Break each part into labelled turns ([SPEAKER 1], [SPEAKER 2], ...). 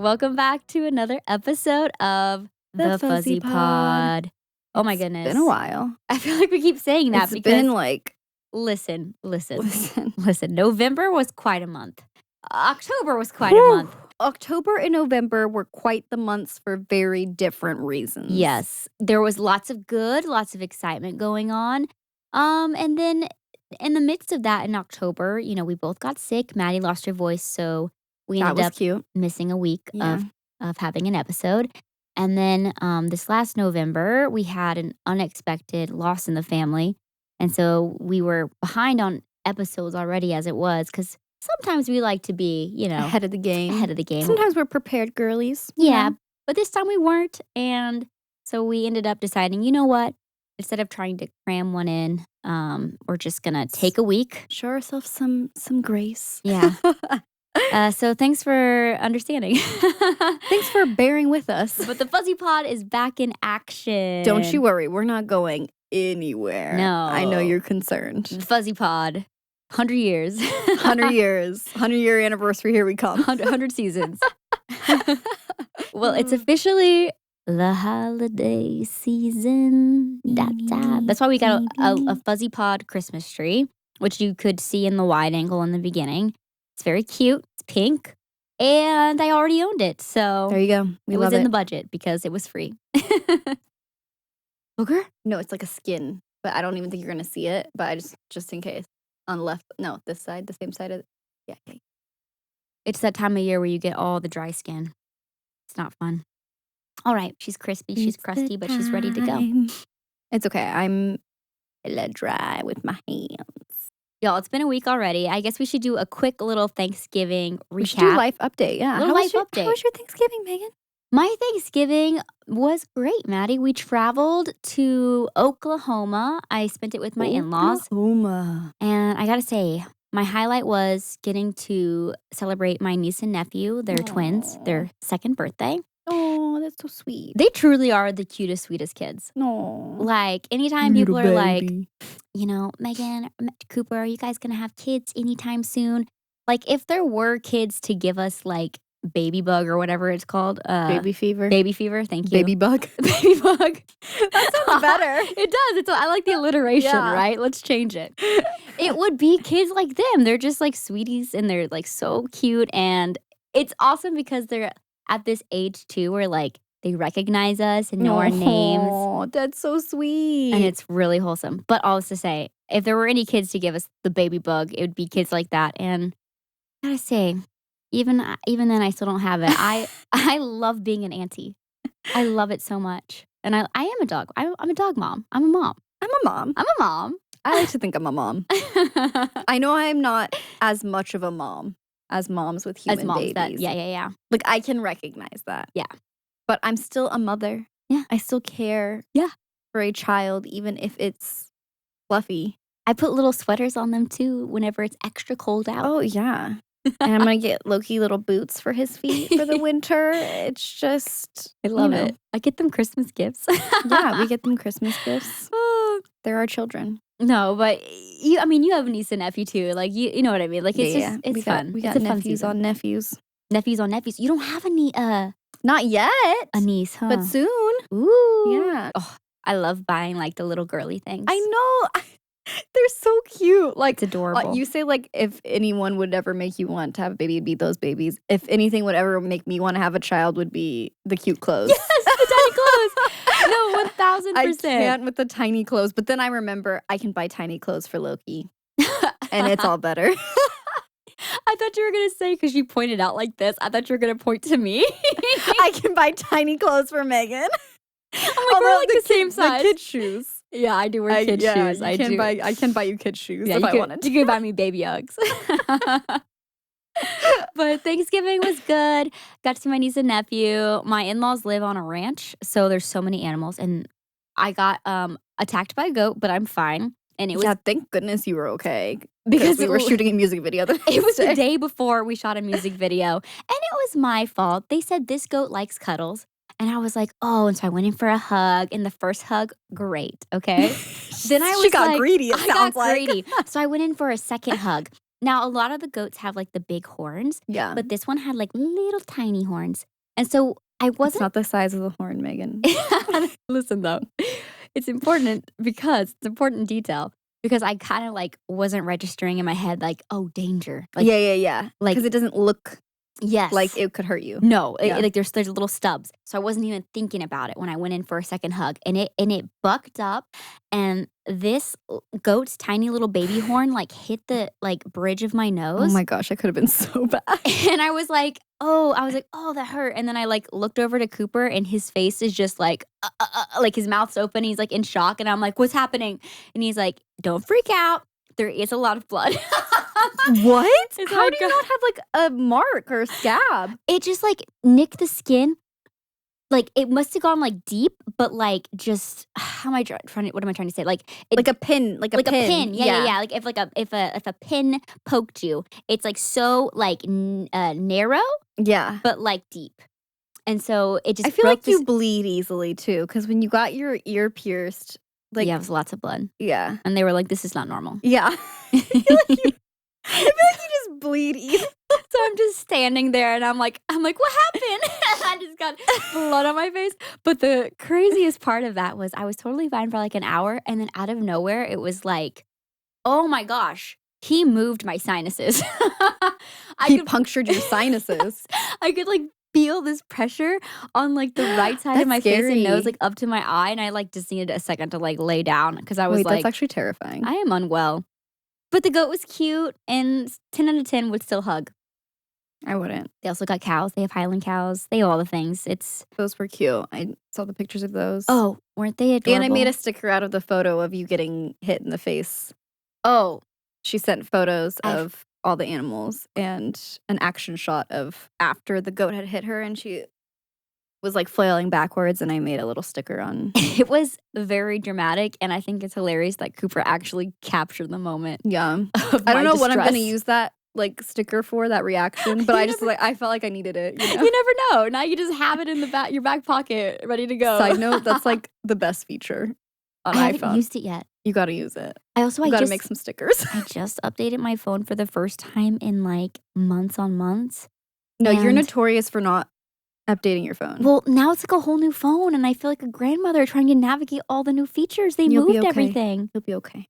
[SPEAKER 1] Welcome back to another episode of The Fuzzy Pod. Oh my goodness.
[SPEAKER 2] It's been a while.
[SPEAKER 1] I feel like we keep saying that
[SPEAKER 2] It's
[SPEAKER 1] because
[SPEAKER 2] been like...
[SPEAKER 1] Listen. November was quite a month. October was quite a month.
[SPEAKER 2] October and November were quite the months for very different reasons.
[SPEAKER 1] Yes. There was lots of excitement going on. And then in the midst of that in October, we both got sick. Maddie lost her voice, so we ended up
[SPEAKER 2] cute.
[SPEAKER 1] missing a week of having an episode. And then this last November, we had an unexpected loss in the family. And so we were behind on episodes already as it was, because sometimes we like to be,
[SPEAKER 2] ahead of the game. Sometimes we're prepared girlies.
[SPEAKER 1] Yeah, but this time we weren't. And so we ended up deciding, you know what? Instead of trying to cram one in, we're just going to take a week.
[SPEAKER 2] Show ourselves some grace.
[SPEAKER 1] Yeah. So thanks for understanding.
[SPEAKER 2] Thanks for bearing with us.
[SPEAKER 1] But the Fuzzy Pod is back in action.
[SPEAKER 2] Don't you worry. We're not going anywhere.
[SPEAKER 1] No.
[SPEAKER 2] I know you're concerned.
[SPEAKER 1] The Fuzzy Pod. 100 years.
[SPEAKER 2] 100 years. 100-year anniversary. Here we come.
[SPEAKER 1] 100 seasons. Well, it's officially the holiday season. That's why we got a Fuzzy Pod Christmas tree, which you could see in the wide angle in the beginning. It's very cute. It's pink. And I already owned it. So
[SPEAKER 2] there you go.
[SPEAKER 1] It was in the budget because it was free.
[SPEAKER 2] Booger? No, it's like a skin. But I don't even think you're going to see it. But I just in case. On the left. No, this side. The same side of it. Yeah.
[SPEAKER 1] It's that time of year where you get all the dry skin. It's not fun. All right. She's crispy. She's crusty. But she's ready to go.
[SPEAKER 2] It's okay. I'm a little dry with my hands.
[SPEAKER 1] Y'all, it's been a week already. I guess we should do a quick little Thanksgiving recap.
[SPEAKER 2] We should do life update, yeah.
[SPEAKER 1] How was your
[SPEAKER 2] Thanksgiving, Megan?
[SPEAKER 1] My Thanksgiving was great, Maddie. We traveled to Oklahoma. I spent it with my in-laws.
[SPEAKER 2] Oklahoma.
[SPEAKER 1] And I gotta say, my highlight was getting to celebrate my niece and nephew. They're twins. Their second birthday.
[SPEAKER 2] Oh, that's so sweet.
[SPEAKER 1] They truly are the cutest, sweetest kids.
[SPEAKER 2] No.
[SPEAKER 1] Like, anytime people are like, Megan, Cooper, are you guys going to have kids anytime soon? Like, if there were kids to give us, like, baby bug or whatever it's called.
[SPEAKER 2] Baby fever.
[SPEAKER 1] Baby fever, thank you.
[SPEAKER 2] Baby bug.
[SPEAKER 1] Baby bug.
[SPEAKER 2] That sounds better.
[SPEAKER 1] It does. I like the alliteration, right? Let's change it. It would be kids like them. They're just, like, sweeties, and they're, like, so cute. And it's awesome because they're at this age, too, where, like, they recognize us and know our names.
[SPEAKER 2] Oh, that's so sweet.
[SPEAKER 1] And it's really wholesome. But all this to say, if there were any kids to give us the baby bug, it would be kids like that. And I gotta say, even then, I still don't have it. I love being an auntie. I love it so much. And I am a dog. I'm a dog mom. I'm a mom.
[SPEAKER 2] I'm a mom. I like to think I'm a mom. I know I'm not as much of a mom as moms with human babies.
[SPEAKER 1] Yeah.
[SPEAKER 2] Like, I can recognize that.
[SPEAKER 1] Yeah.
[SPEAKER 2] But I'm still a mother.
[SPEAKER 1] Yeah.
[SPEAKER 2] I still care for a child, even if it's fluffy.
[SPEAKER 1] I put little sweaters on them, too, whenever it's extra cold out.
[SPEAKER 2] Oh, yeah. And I'm going to get Loki little boots for his feet for the winter. It's just,
[SPEAKER 1] I love it. I get them Christmas gifts.
[SPEAKER 2] Yeah, we get them Christmas gifts. They're our children.
[SPEAKER 1] No, but you have a niece and nephew, too. Like, you know what I mean? Like, it's fun.
[SPEAKER 2] We got nephews on nephews.
[SPEAKER 1] Nephews on nephews. You don't have a
[SPEAKER 2] Not yet.
[SPEAKER 1] A niece, huh?
[SPEAKER 2] But soon.
[SPEAKER 1] Ooh.
[SPEAKER 2] Yeah.
[SPEAKER 1] Oh, I love buying, like, the little girly things.
[SPEAKER 2] I know. They're so cute. Like,
[SPEAKER 1] it's adorable.
[SPEAKER 2] You say, like, if anyone would ever make you want to have a baby, it'd be those babies. If anything would ever make me want to have a child, would be the cute clothes.
[SPEAKER 1] Yes, the tiny clothes. No, 1,000%.
[SPEAKER 2] I can't with the tiny clothes. But then I remember I can buy tiny clothes for Loki. And it's all better.
[SPEAKER 1] I thought you were going to say, because you pointed out like this, I thought you were going to point to me.
[SPEAKER 2] I can buy tiny clothes for Megan.
[SPEAKER 1] I'm like, we're like the same size.
[SPEAKER 2] The kid shoes.
[SPEAKER 1] Yeah, I do wear kid shoes.
[SPEAKER 2] I can buy you kid shoes if I wanted to.
[SPEAKER 1] You can buy me baby Uggs. But Thanksgiving was good. Got to see my niece and nephew. My in-laws live on a ranch, so there's so many animals. And I got attacked by a goat, but I'm fine. And it was
[SPEAKER 2] thank goodness you were okay. Because we were shooting a music video.
[SPEAKER 1] It was the day before we shot a music video. And it was my fault. They said this goat likes cuddles. And I was like, oh, and so I went in for a hug. And the first hug, great, okay? Then I was
[SPEAKER 2] she got greedy, it sounds like.
[SPEAKER 1] Greedy. So I went in for a second hug. Now, a lot of the goats have, like, the big horns.
[SPEAKER 2] Yeah.
[SPEAKER 1] But this one had, like, little tiny horns. And so I
[SPEAKER 2] It's
[SPEAKER 1] wasn't.
[SPEAKER 2] not the size of the horn, Megan.
[SPEAKER 1] Listen, though, it's important because it's important detail because I kind of like wasn't registering in my head, like, oh, danger. Like,
[SPEAKER 2] Yeah.
[SPEAKER 1] like,
[SPEAKER 2] Because it doesn't look
[SPEAKER 1] yes.
[SPEAKER 2] like it could hurt you.
[SPEAKER 1] No,
[SPEAKER 2] Yeah.
[SPEAKER 1] like there's little stubs. So I wasn't even thinking about it when I went in for a second hug. And it bucked up and this goat's tiny little baby horn like hit the like bridge of my nose.
[SPEAKER 2] Oh my gosh, I could have been so bad.
[SPEAKER 1] And I was like, oh, that hurt. And then I like looked over to Cooper and his face is just like his mouth's open. He's like in shock. And I'm like, what's happening? And he's like, don't freak out. There is a lot of blood.
[SPEAKER 2] What?
[SPEAKER 1] It's
[SPEAKER 2] How
[SPEAKER 1] like,
[SPEAKER 2] do you not have like a mark or a scab?
[SPEAKER 1] It just like nicked the skin. Like it must have gone like deep, but like just how am I trying to? What am I trying to say? Like
[SPEAKER 2] Like a pin, like a pin.
[SPEAKER 1] Yeah. Like if a pin poked you, it's like so like narrow,
[SPEAKER 2] Yeah.
[SPEAKER 1] but like deep. And so it just.
[SPEAKER 2] I feel
[SPEAKER 1] broke
[SPEAKER 2] like you bleed easily too, because when you got your ear pierced, like
[SPEAKER 1] yeah, it was lots of blood.
[SPEAKER 2] Yeah.
[SPEAKER 1] And they were like, "This is not normal."
[SPEAKER 2] Yeah. I feel like you just bleed easily.
[SPEAKER 1] So I'm just standing there and I'm like, what happened? I just got blood on my face. But the craziest part of that was I was totally fine for like an hour. And then out of nowhere, it was like, oh my gosh, he moved my sinuses.
[SPEAKER 2] He punctured your sinuses.
[SPEAKER 1] I could like feel this pressure on like the right side of my face and nose, like up to my eye. And I like just needed a second to like lay down because I was like,
[SPEAKER 2] that's actually terrifying.
[SPEAKER 1] I am unwell. But the goat was cute and 10 out of 10 would still hug.
[SPEAKER 2] I wouldn't.
[SPEAKER 1] They also got cows. They have Highland cows. They have all the things.
[SPEAKER 2] Those were cute. I saw the pictures of those.
[SPEAKER 1] Oh, weren't they adorable?
[SPEAKER 2] And I made a sticker out of the photo of you getting hit in the face.
[SPEAKER 1] Oh.
[SPEAKER 2] She sent photos of all the animals and an action shot of after the goat had hit her and she was like flailing backwards and I made a little sticker on.
[SPEAKER 1] It was very dramatic and I think it's hilarious that Cooper actually captured the moment.
[SPEAKER 2] Yeah. I don't know what I'm going to use that like sticker for, that reaction, but I just like I felt like I needed it. You know?
[SPEAKER 1] You never know. Now you just have it in the your back pocket ready to go.
[SPEAKER 2] Side note, that's like the best feature on iPhone.
[SPEAKER 1] I haven't used it yet.
[SPEAKER 2] You got to use it.
[SPEAKER 1] I
[SPEAKER 2] got to make some stickers.
[SPEAKER 1] I just updated my phone for the first time in like months on months.
[SPEAKER 2] No, you're notorious for not updating your phone.
[SPEAKER 1] Well, now it's like a whole new phone and I feel like a grandmother trying to navigate all the new features. They moved everything.
[SPEAKER 2] You'll be okay.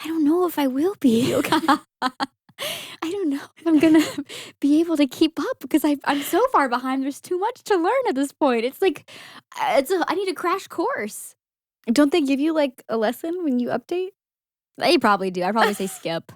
[SPEAKER 1] I don't know if I will be.
[SPEAKER 2] You'll be okay.
[SPEAKER 1] I don't know if I'm going to be able to keep up because I'm so far behind. There's too much to learn at this point. It's like, I need a crash course.
[SPEAKER 2] Don't they give you like a lesson when you update?
[SPEAKER 1] They probably do. I probably say skip.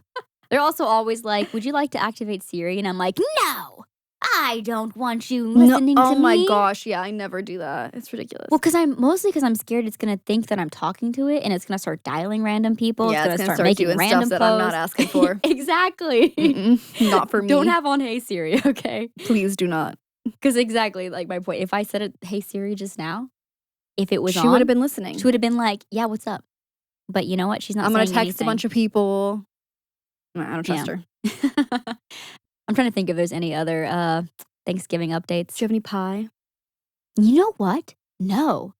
[SPEAKER 1] They're also always like, would you like to activate Siri? And I'm like, no, I don't want you listening to me.
[SPEAKER 2] Oh my gosh. Yeah, I never do that. It's ridiculous.
[SPEAKER 1] Well, because I'm scared it's going to think that I'm talking to it and it's going to start dialing random people.
[SPEAKER 2] Yeah,
[SPEAKER 1] it's going to start making
[SPEAKER 2] doing
[SPEAKER 1] random
[SPEAKER 2] stuff
[SPEAKER 1] posts.
[SPEAKER 2] that I'm not asking for.
[SPEAKER 1] Exactly.
[SPEAKER 2] Not for me.
[SPEAKER 1] Don't have on Hey Siri, okay?
[SPEAKER 2] Please do not.
[SPEAKER 1] Because exactly like my point. If I said Hey Siri just now, if it was
[SPEAKER 2] she would have been listening.
[SPEAKER 1] She would have been like, yeah, what's up? But you know what? She's not
[SPEAKER 2] I'm
[SPEAKER 1] going
[SPEAKER 2] to text a bunch of people. I don't trust her.
[SPEAKER 1] I'm trying to think if there's any other Thanksgiving updates.
[SPEAKER 2] Do you have any pie?
[SPEAKER 1] You know what? No.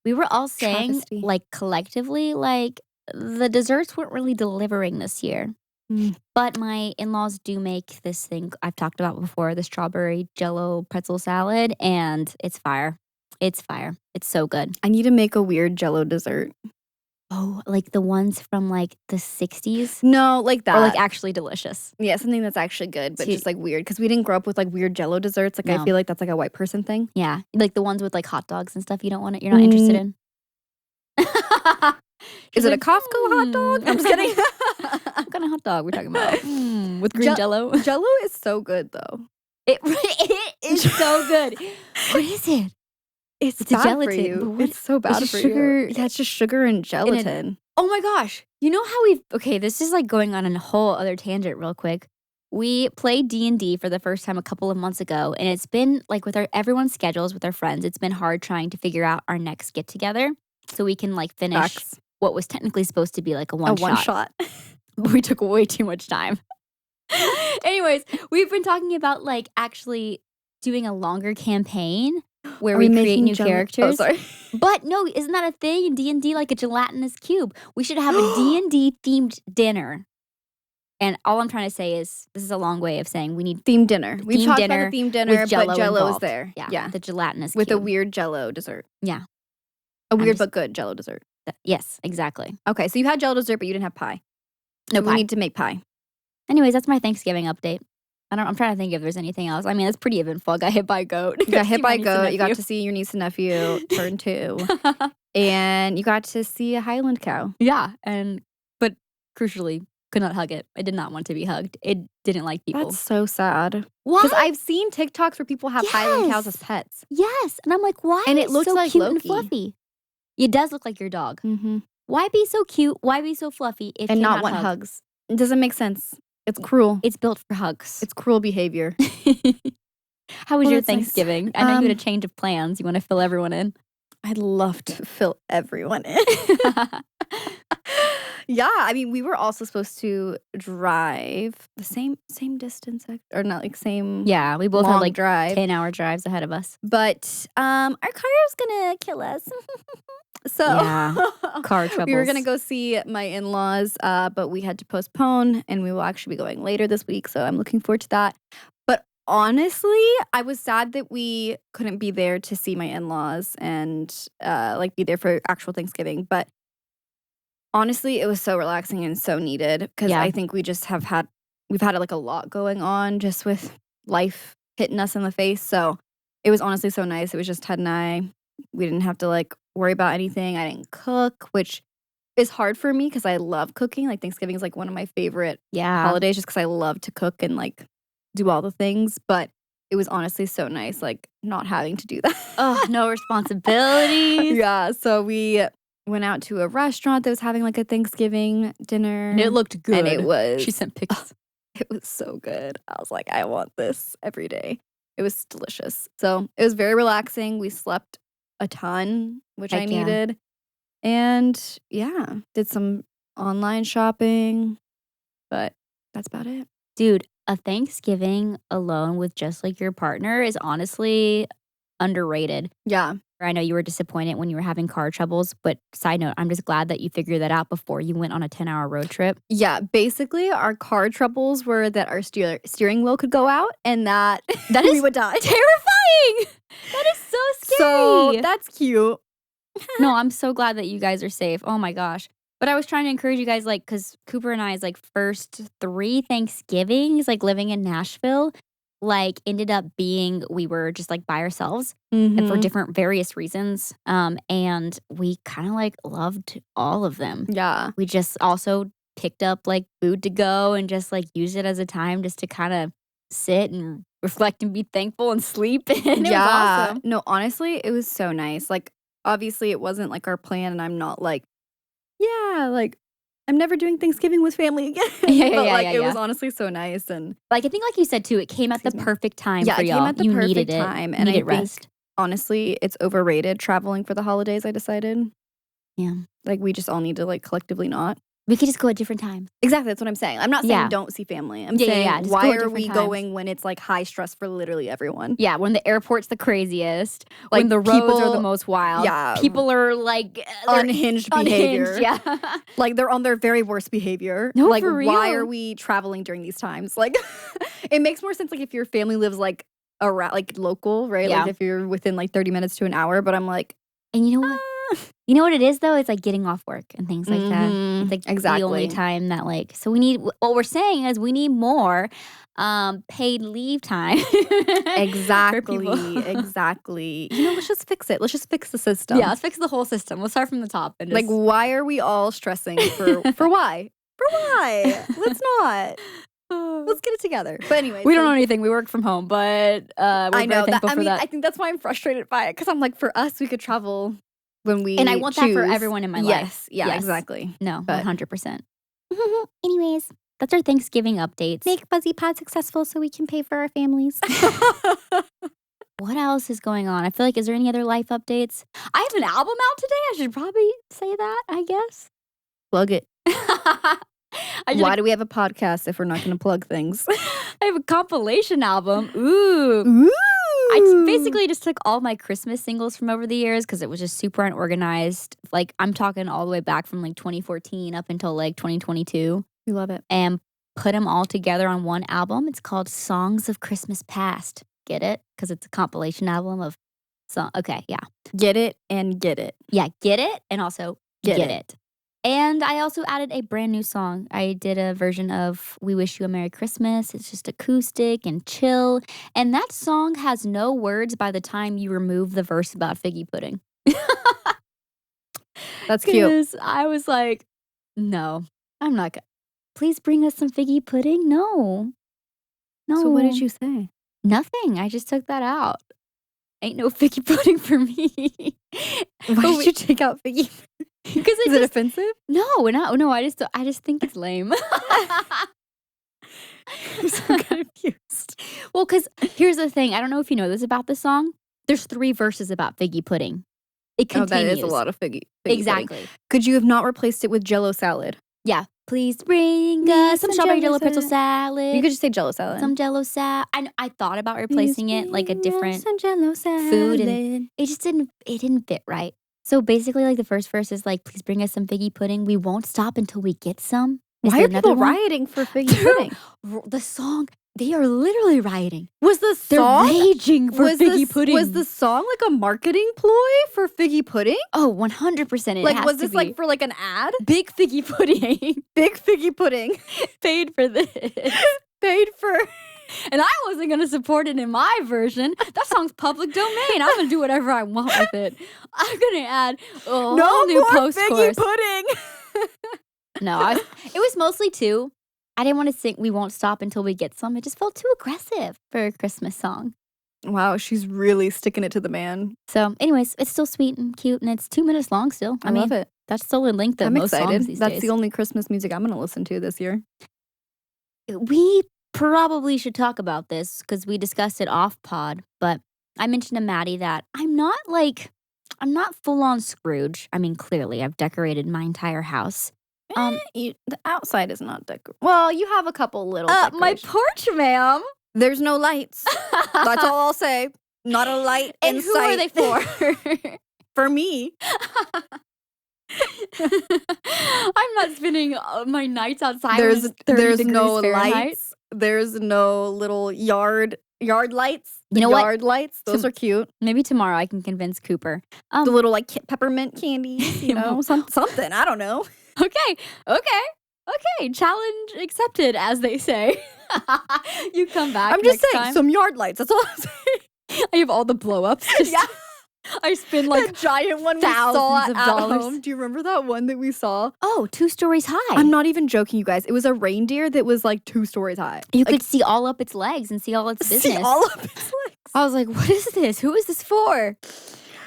[SPEAKER 1] We were all saying,
[SPEAKER 2] Travesty.
[SPEAKER 1] like, collectively, like, the desserts weren't really delivering this year. But my in-laws do make this thing I've talked about before, the strawberry jello pretzel salad, and it's fire. It's fire. It's so good.
[SPEAKER 2] I need to make a weird jello dessert.
[SPEAKER 1] Oh, like the ones from like the 60s?
[SPEAKER 2] No, like that.
[SPEAKER 1] Or like actually delicious.
[SPEAKER 2] Yeah, something that's actually good, but just like weird. Because we didn't grow up with like weird jello desserts. Like I feel like that's like a white person thing.
[SPEAKER 1] Yeah, like the ones with like hot dogs and stuff. You're not interested in.
[SPEAKER 2] Is it a Costco hot dog? I'm just kidding.
[SPEAKER 1] What kind of hot dog we're talking about? With green jello?
[SPEAKER 2] Jello is so good though.
[SPEAKER 1] It is so good. What is it?
[SPEAKER 2] It's
[SPEAKER 1] a
[SPEAKER 2] bad
[SPEAKER 1] gelatin.
[SPEAKER 2] for you. It's so bad for
[SPEAKER 1] sugar.
[SPEAKER 2] you. Yeah, it's just sugar and gelatin.
[SPEAKER 1] Oh my gosh. You know how okay, this is like going on a whole other tangent real quick. We played D&D for the first time a couple of months ago, and it's been like with everyone's schedules with our friends, it's been hard trying to figure out our next get together so we can like finish what was technically supposed to be like a one shot. We took way too much time. Anyways, we've been talking about like actually doing a longer campaign where we create new characters.
[SPEAKER 2] Oh, sorry.
[SPEAKER 1] But no, isn't that a thing in D&D, like a gelatinous cube? We should have a D&D themed dinner. And all I'm trying to say is this is a long way of saying we need
[SPEAKER 2] themed dinner. We've talked about the themed dinner,
[SPEAKER 1] with Jell-O
[SPEAKER 2] but Jell-O is
[SPEAKER 1] involved.
[SPEAKER 2] there.
[SPEAKER 1] Yeah. The gelatinous
[SPEAKER 2] with
[SPEAKER 1] cube.
[SPEAKER 2] a weird Jell-O dessert.
[SPEAKER 1] Yeah.
[SPEAKER 2] A weird but good Jell-O dessert.
[SPEAKER 1] Yes, exactly.
[SPEAKER 2] Okay, so you had Jell-O dessert, but you didn't have pie.
[SPEAKER 1] No
[SPEAKER 2] pie. We need to make pie.
[SPEAKER 1] Anyways, that's my Thanksgiving update. I'm trying to think if there's anything else. I mean, it's pretty eventful. I got hit by a goat.
[SPEAKER 2] You got hit by a goat. You got to see your niece and nephew turn 2. And you got to see a Highland cow.
[SPEAKER 1] Yeah, but crucially, could not hug it. I did not want to be hugged. It didn't like people.
[SPEAKER 2] That's so sad.
[SPEAKER 1] Why?
[SPEAKER 2] Because I've seen TikToks where people have Highland cows as pets.
[SPEAKER 1] Yes, and I'm like, why?
[SPEAKER 2] And it looks
[SPEAKER 1] so
[SPEAKER 2] like
[SPEAKER 1] cute
[SPEAKER 2] Loki.
[SPEAKER 1] and fluffy. It does look like your dog.
[SPEAKER 2] Mm-hmm.
[SPEAKER 1] Why be so cute? Why be so fluffy if
[SPEAKER 2] and
[SPEAKER 1] you
[SPEAKER 2] not want hugs? It doesn't make sense. It's cruel.
[SPEAKER 1] It's built for hugs.
[SPEAKER 2] It's cruel behavior.
[SPEAKER 1] How was your Thanksgiving? Nice. I know you had a change of plans. You want to fill everyone in?
[SPEAKER 2] I'd love to fill everyone in. Yeah, I mean, we were also supposed to drive the same distance, or not like same.
[SPEAKER 1] Yeah, we both had like
[SPEAKER 2] 10-hour
[SPEAKER 1] drives ahead of us.
[SPEAKER 2] But our car was gonna kill us. So
[SPEAKER 1] yeah, car troubles.
[SPEAKER 2] We were gonna go see my in-laws, but we had to postpone, and we will actually be going later this week. So I'm looking forward to that. But honestly, I was sad that we couldn't be there to see my in-laws and like be there for actual Thanksgiving. But honestly, it was so relaxing and so needed because I think we've had like a lot going on just with life hitting us in the face. So it was honestly so nice. It was just Ted and I. We didn't have to like worry about anything. I didn't cook, which is hard for me because I love cooking. Like Thanksgiving is like one of my favorite holidays just because I love to cook and like do all the things. But it was honestly so nice like not having to do that.
[SPEAKER 1] Oh, no responsibilities.
[SPEAKER 2] Yeah. So we went out to a restaurant that was having like a Thanksgiving dinner.
[SPEAKER 1] And it looked good.
[SPEAKER 2] And
[SPEAKER 1] she sent pics.
[SPEAKER 2] It was so good. I was like, I want this every day. It was delicious. So it was very relaxing. We slept a ton, which I needed. And yeah, did some online shopping, but that's about it.
[SPEAKER 1] Dude, a Thanksgiving alone with just like your partner is honestly underrated.
[SPEAKER 2] Yeah.
[SPEAKER 1] I know you were disappointed when you were having car troubles, but side note, I'm just glad that you figured that out before you went on a 10-hour road trip.
[SPEAKER 2] Yeah, basically our car troubles were that our steering wheel could go out and that we would die.
[SPEAKER 1] Terrifying! That is so scary.
[SPEAKER 2] So that's cute.
[SPEAKER 1] No, I'm so glad that you guys are safe. Oh my gosh. But I was trying to encourage you guys, like, because Cooper and I's like first 3 Thanksgivings, like living in Nashville, like ended up being we were just like by ourselves and for different various reasons. And we kind of like loved all of them.
[SPEAKER 2] Yeah.
[SPEAKER 1] We just also picked up like food to go and just like used it as a time just to kind of sit and reflect and be thankful and sleep. And it was awesome.
[SPEAKER 2] No, honestly, it was so nice. Like, obviously it wasn't like our plan, and I'm not like, like I'm never doing Thanksgiving with family again. It was honestly so nice. And
[SPEAKER 1] like I think like you said too, it came at the perfect time for y'all.
[SPEAKER 2] It came at the perfect
[SPEAKER 1] needed
[SPEAKER 2] time.
[SPEAKER 1] It.
[SPEAKER 2] And I
[SPEAKER 1] think
[SPEAKER 2] rest. Honestly, it's overrated traveling for the holidays, I decided.
[SPEAKER 1] Yeah.
[SPEAKER 2] Like we just all need to like collectively not.
[SPEAKER 1] We could just go at different times.
[SPEAKER 2] Exactly, that's what I'm saying. I'm not saying don't see family. I'm saying why are we going when it's like high stress for literally everyone?
[SPEAKER 1] Yeah, when the airport's the craziest, like when the roads are the most wild.
[SPEAKER 2] Yeah.
[SPEAKER 1] People are like
[SPEAKER 2] unhinged behavior.
[SPEAKER 1] Yeah.
[SPEAKER 2] Like they're on their very worst behavior.
[SPEAKER 1] No,
[SPEAKER 2] like
[SPEAKER 1] for real.
[SPEAKER 2] Why are we traveling during these times? Like it makes more sense like if your family lives like around like local, right?
[SPEAKER 1] Yeah.
[SPEAKER 2] Like if you're within like 30 minutes to an hour, but I'm like,
[SPEAKER 1] and you know what? You know what it is though? It's like getting off work and things like that. It's like
[SPEAKER 2] exactly
[SPEAKER 1] the only time that like, so we need, what we're saying is we need more paid leave time.
[SPEAKER 2] Exactly. Exactly. You know, let's just fix it. Let's just fix the system.
[SPEAKER 1] Yeah, let's fix the whole system. We'll start from the top. And
[SPEAKER 2] like, why are we all stressing for why? For why? Let's not. Let's get it together. But anyway,
[SPEAKER 1] we don't know anything. We work from home, but we're
[SPEAKER 2] I know
[SPEAKER 1] very thankful for that.
[SPEAKER 2] I think that's why I'm frustrated by it because I'm like, for us, we could travel when we
[SPEAKER 1] and I want
[SPEAKER 2] choose.
[SPEAKER 1] that for everyone in my life.
[SPEAKER 2] Yes, exactly.
[SPEAKER 1] No, 100%. Anyways, that's our Thanksgiving updates.
[SPEAKER 2] Make Fuzzy Pod successful so we can pay for our families.
[SPEAKER 1] What else is going on? I feel like, is there any other life updates? I have an album out today. I should probably say that, I guess.
[SPEAKER 2] Plug it. Why do we have a podcast if we're not going to plug things?
[SPEAKER 1] I have a compilation album. Ooh. I basically just took all my Christmas singles from over the years because it was just super unorganized. Like, I'm talking all the way back from like 2014 up until like 2022.
[SPEAKER 2] We love it.
[SPEAKER 1] And put them all together on one album. It's called Songs of Christmas Past. Get it? Because it's a compilation album of song. Okay, yeah.
[SPEAKER 2] Get it and get it.
[SPEAKER 1] Yeah, get it and also get
[SPEAKER 2] Get
[SPEAKER 1] it. And I also added a brand new song. I did a version of We Wish You a Merry Christmas. It's just acoustic and chill. And that song has no words by the time you remove the verse about figgy pudding.
[SPEAKER 2] That's cute.
[SPEAKER 1] I was like, no, I'm not gonna. Please bring us some figgy pudding. No.
[SPEAKER 2] So what did you say?
[SPEAKER 1] Nothing. I just took that out. Ain't no figgy pudding for me.
[SPEAKER 2] Why did you take out figgy?
[SPEAKER 1] Because
[SPEAKER 2] Is it offensive?
[SPEAKER 1] No. I just think it's lame.
[SPEAKER 2] I'm so confused.
[SPEAKER 1] Well, because here's the thing. I don't know if you know this about the song. There's 3 verses about figgy pudding. It continues.
[SPEAKER 2] Oh, that is a lot of figgy
[SPEAKER 1] exactly.
[SPEAKER 2] pudding. Could you have not replaced it with Jello salad?
[SPEAKER 1] Yeah. Please bring us some strawberry Jello pretzel salad.
[SPEAKER 2] You could just say Jello salad.
[SPEAKER 1] Some Jello salad. I thought about replacing it like a different
[SPEAKER 2] some Jello salad.
[SPEAKER 1] food, and it just didn't fit right. So basically, like the first verse is like, "Please bring us some figgy pudding. We won't stop until we get some."
[SPEAKER 2] Why are people rioting for figgy pudding?
[SPEAKER 1] The song. They are literally rioting.
[SPEAKER 2] Was the song
[SPEAKER 1] They're raging for figgy pudding?
[SPEAKER 2] Was the song like a marketing ploy for figgy pudding?
[SPEAKER 1] Oh, 100%.
[SPEAKER 2] Like, was this like for like an ad?
[SPEAKER 1] Big figgy pudding.
[SPEAKER 2] Big figgy pudding.
[SPEAKER 1] Paid for this.
[SPEAKER 2] Paid for.
[SPEAKER 1] And I wasn't going to support it in my version. That song's public domain. I'm going to do whatever I want with it. I'm going to add
[SPEAKER 2] no
[SPEAKER 1] new
[SPEAKER 2] more
[SPEAKER 1] post-chorus.
[SPEAKER 2] figgy pudding.
[SPEAKER 1] No, it was mostly 2. I didn't want to sing We Won't Stop Until We Get Some. It just felt too aggressive for a Christmas song.
[SPEAKER 2] Wow, she's really sticking it to the man.
[SPEAKER 1] So anyways, it's still sweet and cute, and it's 2 minutes long still.
[SPEAKER 2] I love it.
[SPEAKER 1] That's still in length of
[SPEAKER 2] I'm
[SPEAKER 1] most
[SPEAKER 2] excited.
[SPEAKER 1] songs these days.
[SPEAKER 2] That's the only Christmas music I'm going to listen to this year.
[SPEAKER 1] We probably should talk about this because we discussed it off pod, but I mentioned to Maddie that I'm not full on Scrooge. I mean, clearly I've decorated my entire house.
[SPEAKER 2] The outside is not decorated. Well, you have a couple little
[SPEAKER 1] my porch, ma'am.
[SPEAKER 2] There's no lights. That's all I'll say. Not a light in
[SPEAKER 1] and who
[SPEAKER 2] sight.
[SPEAKER 1] are they for?
[SPEAKER 2] For me.
[SPEAKER 1] I'm not spending my nights outside.
[SPEAKER 2] There's no
[SPEAKER 1] Fahrenheit.
[SPEAKER 2] lights. There's no little yard lights.
[SPEAKER 1] You know
[SPEAKER 2] yard lights. Those are cute.
[SPEAKER 1] Maybe tomorrow I can convince Cooper.
[SPEAKER 2] The little like peppermint candies, you know, something. I don't know.
[SPEAKER 1] Okay. Challenge accepted, as they say. You come back.
[SPEAKER 2] I'm just
[SPEAKER 1] next
[SPEAKER 2] saying
[SPEAKER 1] time.
[SPEAKER 2] some yard lights. That's all I'm saying.
[SPEAKER 1] I have all the blow ups.
[SPEAKER 2] Yeah.
[SPEAKER 1] I spend like
[SPEAKER 2] that giant one we
[SPEAKER 1] thousands
[SPEAKER 2] saw
[SPEAKER 1] of
[SPEAKER 2] at
[SPEAKER 1] dollars.
[SPEAKER 2] home. Do you remember that one that we saw?
[SPEAKER 1] Oh, 2 stories high.
[SPEAKER 2] I'm not even joking, you guys. It was a reindeer that was like 2 stories high.
[SPEAKER 1] You could see all up its legs and see all its business.
[SPEAKER 2] See all up its legs.
[SPEAKER 1] I was like, what is this? Who is this for?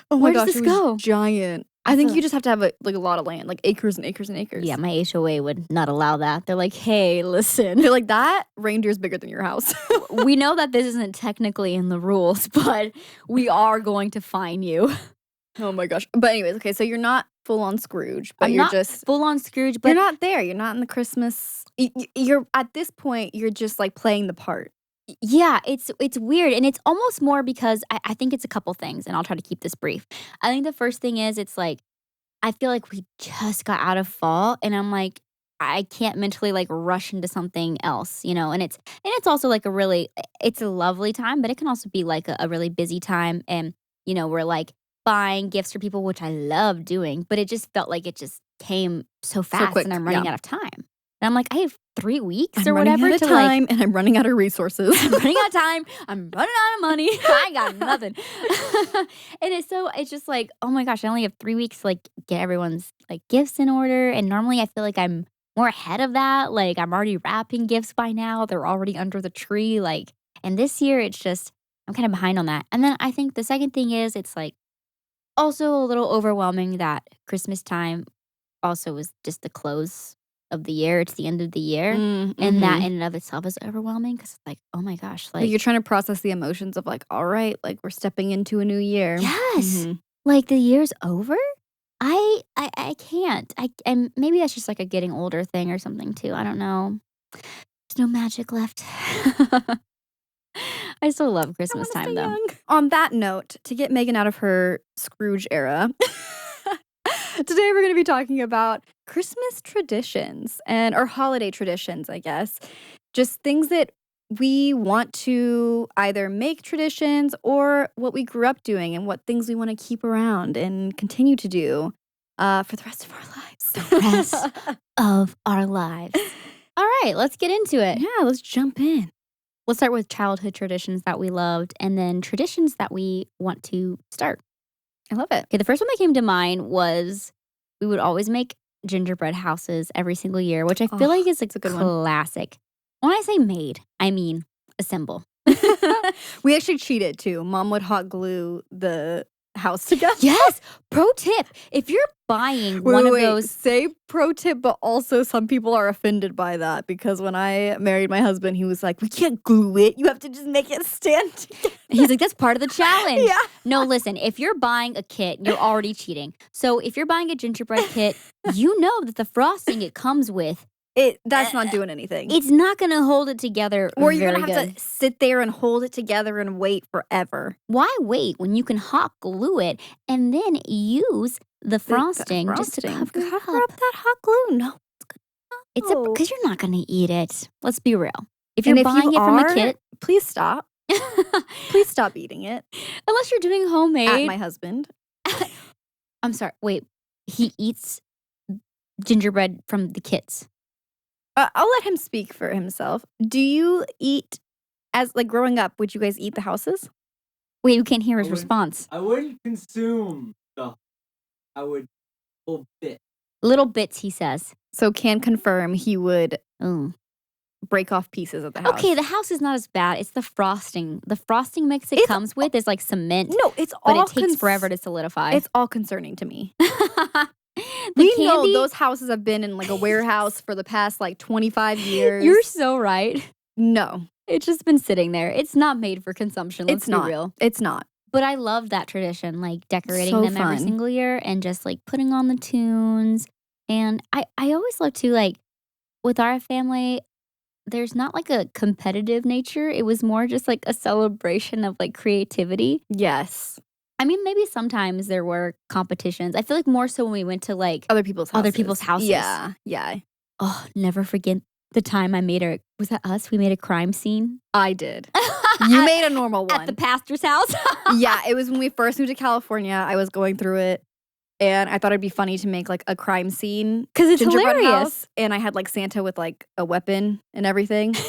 [SPEAKER 2] Oh my
[SPEAKER 1] Where
[SPEAKER 2] gosh,
[SPEAKER 1] does this
[SPEAKER 2] it was
[SPEAKER 1] go?
[SPEAKER 2] giant. I think you just have to have a lot of land, like acres and acres and acres.
[SPEAKER 1] Yeah, my HOA would not allow that. They're like, hey, listen.
[SPEAKER 2] They're like, that reindeer's bigger than your house.
[SPEAKER 1] We know that this isn't technically in the rules, but we are going to fine you.
[SPEAKER 2] Oh my gosh. But anyways, okay, so you're not full on Scrooge, but
[SPEAKER 1] I'm
[SPEAKER 2] you're
[SPEAKER 1] not
[SPEAKER 2] just
[SPEAKER 1] full on Scrooge, but
[SPEAKER 2] you're not there. You're not in the Christmas. You're at this point, you're just like playing the part.
[SPEAKER 1] yeah, it's weird. And it's almost more because I think it's a couple things, and I'll try to keep this brief. I think the first thing is it's like, I feel like we just got out of fall, and I'm like, I can't mentally like rush into something else, you know. And it's also like it's a lovely time, but it can also be like a really busy time, and you know, we're like buying gifts for people, which I love doing, but it just felt like it just came so fast,
[SPEAKER 2] quick,
[SPEAKER 1] and I'm running
[SPEAKER 2] yeah.
[SPEAKER 1] out of time. And I'm like, I have 3 weeks
[SPEAKER 2] I'm
[SPEAKER 1] or
[SPEAKER 2] running
[SPEAKER 1] whatever
[SPEAKER 2] out
[SPEAKER 1] to
[SPEAKER 2] of
[SPEAKER 1] like.
[SPEAKER 2] time, and I'm running out of resources.
[SPEAKER 1] I'm running out of time. I'm running out of money. I got nothing. And it's just like, oh my gosh, I only have 3 weeks to like get everyone's like gifts in order. And normally I feel like I'm more ahead of that. Like I'm already wrapping gifts by now. They're already under the tree. Like, and this year it's just, I'm kind of behind on that. And then I think the second thing is it's like also a little overwhelming that Christmas time also was just the close of the year. It's the end of the year. And that in and of itself is overwhelming because it's like, oh my gosh.
[SPEAKER 2] Like you're trying to process the emotions of like, all right, like we're stepping into a new year.
[SPEAKER 1] Yes. Like the year's over? I can't. And maybe that's just like a getting older thing or something too. I don't know. There's no magic left. I still love Christmas time though.
[SPEAKER 2] On that note, to get Megan out of her Scrooge era, Today we're going to be talking about Christmas traditions or holiday traditions, I guess. Just things that we want to either make traditions or what we grew up doing and what things we want to keep around and continue to do for the rest of our lives.
[SPEAKER 1] The rest of our lives. All right, let's get into it.
[SPEAKER 2] Yeah, let's jump in.
[SPEAKER 1] We'll start with childhood traditions that we loved and then traditions that we want to start.
[SPEAKER 2] I love it.
[SPEAKER 1] Okay, the first one that came to mind was we would always make gingerbread houses every single year, which I feel like is a
[SPEAKER 2] good one.
[SPEAKER 1] classic. When I say made, I mean assemble.
[SPEAKER 2] We actually cheated too. Mom would hot glue the house together.
[SPEAKER 1] Yes. Pro tip. If you're buying one of those.
[SPEAKER 2] Say pro tip, but also some people are offended by that because when I married my husband, he was like, we can't glue it. You have to just make it stand together.
[SPEAKER 1] He's like, that's part of the challenge.
[SPEAKER 2] Yeah.
[SPEAKER 1] No, listen, if you're buying a kit, you're already cheating. So if you're buying a gingerbread kit, you know that the frosting it comes with,
[SPEAKER 2] that's not doing anything.
[SPEAKER 1] it's not going to hold it together
[SPEAKER 2] Or you're
[SPEAKER 1] very
[SPEAKER 2] going to have to sit there and hold it together and wait forever.
[SPEAKER 1] Why wait when you can hot glue it and then use the frosting just to cover
[SPEAKER 2] up that hot glue? No.
[SPEAKER 1] It's because you're not going to eat it. Let's be real. If you're buying it from a kit,
[SPEAKER 2] please stop. Please stop eating it.
[SPEAKER 1] Unless you're doing homemade.
[SPEAKER 2] At my husband.
[SPEAKER 1] I'm sorry. Wait. He eats gingerbread from the kits.
[SPEAKER 2] I'll let him speak for himself. Do you eat, as like growing up, would you guys eat the houses?
[SPEAKER 1] Wait, you can't hear his response.
[SPEAKER 3] I wouldn't consume I would little bit.
[SPEAKER 1] Little bits, he says.
[SPEAKER 2] So can confirm he would break off pieces of the house.
[SPEAKER 1] Okay, the house is not as bad. It's the frosting. The frosting mix it comes with is like cement.
[SPEAKER 2] No, it's
[SPEAKER 1] but
[SPEAKER 2] all
[SPEAKER 1] it takes forever to solidify.
[SPEAKER 2] It's all concerning to me.
[SPEAKER 1] We
[SPEAKER 2] know those houses have been in like a warehouse for the past like 25 years.
[SPEAKER 1] You're so right.
[SPEAKER 2] No.
[SPEAKER 1] It's just been sitting there. It's not made for consumption. Let's be real.
[SPEAKER 2] It's not.
[SPEAKER 1] But I love that tradition, like decorating
[SPEAKER 2] So
[SPEAKER 1] them every
[SPEAKER 2] fun.
[SPEAKER 1] single year and just like putting on the tunes. And I always love to like with our family, there's not like a competitive nature. It was more just like a celebration of like creativity.
[SPEAKER 2] Yes.
[SPEAKER 1] I mean, maybe sometimes there were competitions. I feel like more so when we went to like
[SPEAKER 2] Other people's houses.
[SPEAKER 1] Yeah.
[SPEAKER 2] Yeah.
[SPEAKER 1] Oh, never forget the time I made was that us? We made a crime scene.
[SPEAKER 2] I did. You made a normal one.
[SPEAKER 1] At the pastor's house.
[SPEAKER 2] Yeah, it was when we first moved to California. I was going through it. And I thought it'd be funny to make like a crime scene.
[SPEAKER 1] Because it's
[SPEAKER 2] gingerbread
[SPEAKER 1] hilarious.
[SPEAKER 2] house. And I had like Santa with like a weapon and everything.
[SPEAKER 1] She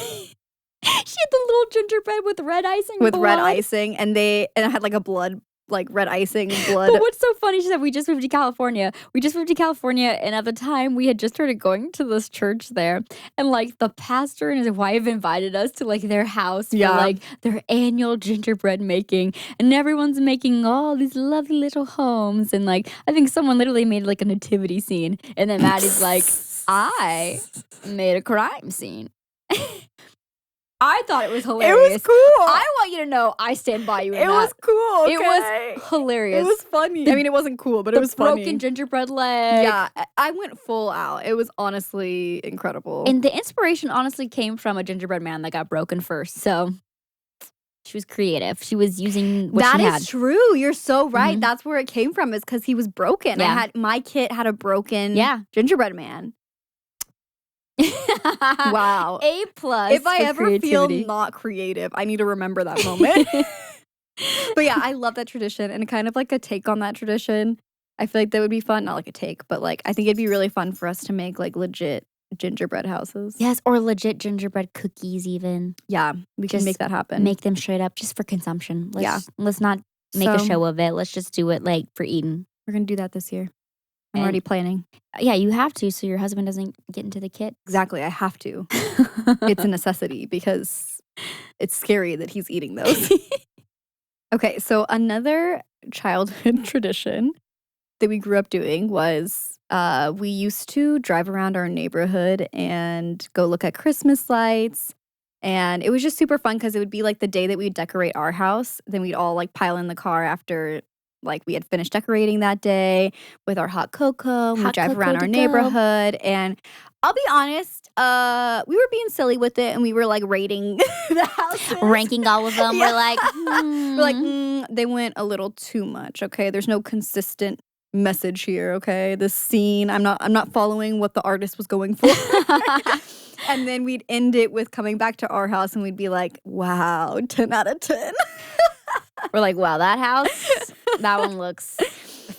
[SPEAKER 1] had the little gingerbread with red icing.
[SPEAKER 2] With red
[SPEAKER 1] blood.
[SPEAKER 2] icing. And I had like a blood, like red icing and blood.
[SPEAKER 1] But what's so funny is that we just moved to California. And at the time we had just started going to this church there. And like the pastor and his wife invited us to like their house for like their annual gingerbread making. And everyone's making all these lovely little homes. And like I think someone literally made like a nativity scene. And then Maddie's like, I made a crime scene. I thought it was hilarious.
[SPEAKER 2] It was cool.
[SPEAKER 1] I want you to know I stand by you in that.
[SPEAKER 2] It was cool. Okay?
[SPEAKER 1] It was hilarious.
[SPEAKER 2] It was funny. I mean, it wasn't cool, but it was funny.
[SPEAKER 1] Broken gingerbread leg.
[SPEAKER 2] Yeah, I went full out. It was honestly incredible.
[SPEAKER 1] And the inspiration honestly came from a gingerbread man that got broken first. So she was creative. She was using what she had.
[SPEAKER 2] That is true. You're so right.
[SPEAKER 1] Mhm.
[SPEAKER 2] That's where it came from, is because he was broken.
[SPEAKER 1] Yeah.
[SPEAKER 2] My kit had a broken gingerbread man. Wow.
[SPEAKER 1] A+.
[SPEAKER 2] If I ever
[SPEAKER 1] creativity.
[SPEAKER 2] feel not creative, I need to remember that moment. But yeah, I love that tradition and kind of like a take on that tradition. I feel like that would be fun. Not like a take, but like I think it'd be really fun for us to make like legit gingerbread houses.
[SPEAKER 1] Yes, or legit gingerbread cookies even.
[SPEAKER 2] Yeah, we can
[SPEAKER 1] Just
[SPEAKER 2] make that happen.
[SPEAKER 1] Make them straight up just for consumption. Let's not make a
[SPEAKER 2] So-
[SPEAKER 1] show of it. Let's just do it like for eating.
[SPEAKER 2] We're going to do that this year. I'm
[SPEAKER 1] And-
[SPEAKER 2] already planning.
[SPEAKER 1] Yeah, you have to so your husband doesn't get into the kit.
[SPEAKER 2] Exactly. I have to. It's a necessity because it's scary that he's eating those. Okay, so another childhood tradition that we grew up doing was we used to drive around our neighborhood and go look at Christmas lights. And it was just super fun because it would be like the day that we'd decorate our house. Then we'd all like pile in the car after like we had finished decorating that day with our hot cocoa. We'd
[SPEAKER 1] Hot
[SPEAKER 2] drive
[SPEAKER 1] cocoa
[SPEAKER 2] around
[SPEAKER 1] to
[SPEAKER 2] our
[SPEAKER 1] go.
[SPEAKER 2] neighborhood. And I'll be honest, we were being silly with it and we were like rating the houses.
[SPEAKER 1] Ranking all of them.
[SPEAKER 2] Yeah.
[SPEAKER 1] We're like,
[SPEAKER 2] We're like, they went a little too much. Okay, there's no consistent message here, okay? This scene, I'm not following what the artist was going for. And then we'd end it with coming back to our house and we'd be like, wow, 10 out of 10.
[SPEAKER 1] We're like, wow, that house, that one looks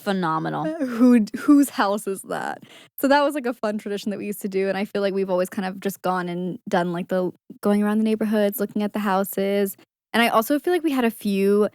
[SPEAKER 1] phenomenal.
[SPEAKER 2] Whose house is that? So that was like a fun tradition that we used to do. And I feel like we've always kind of just gone and done like the going around the neighborhoods, looking at the houses. And I also feel like we had a few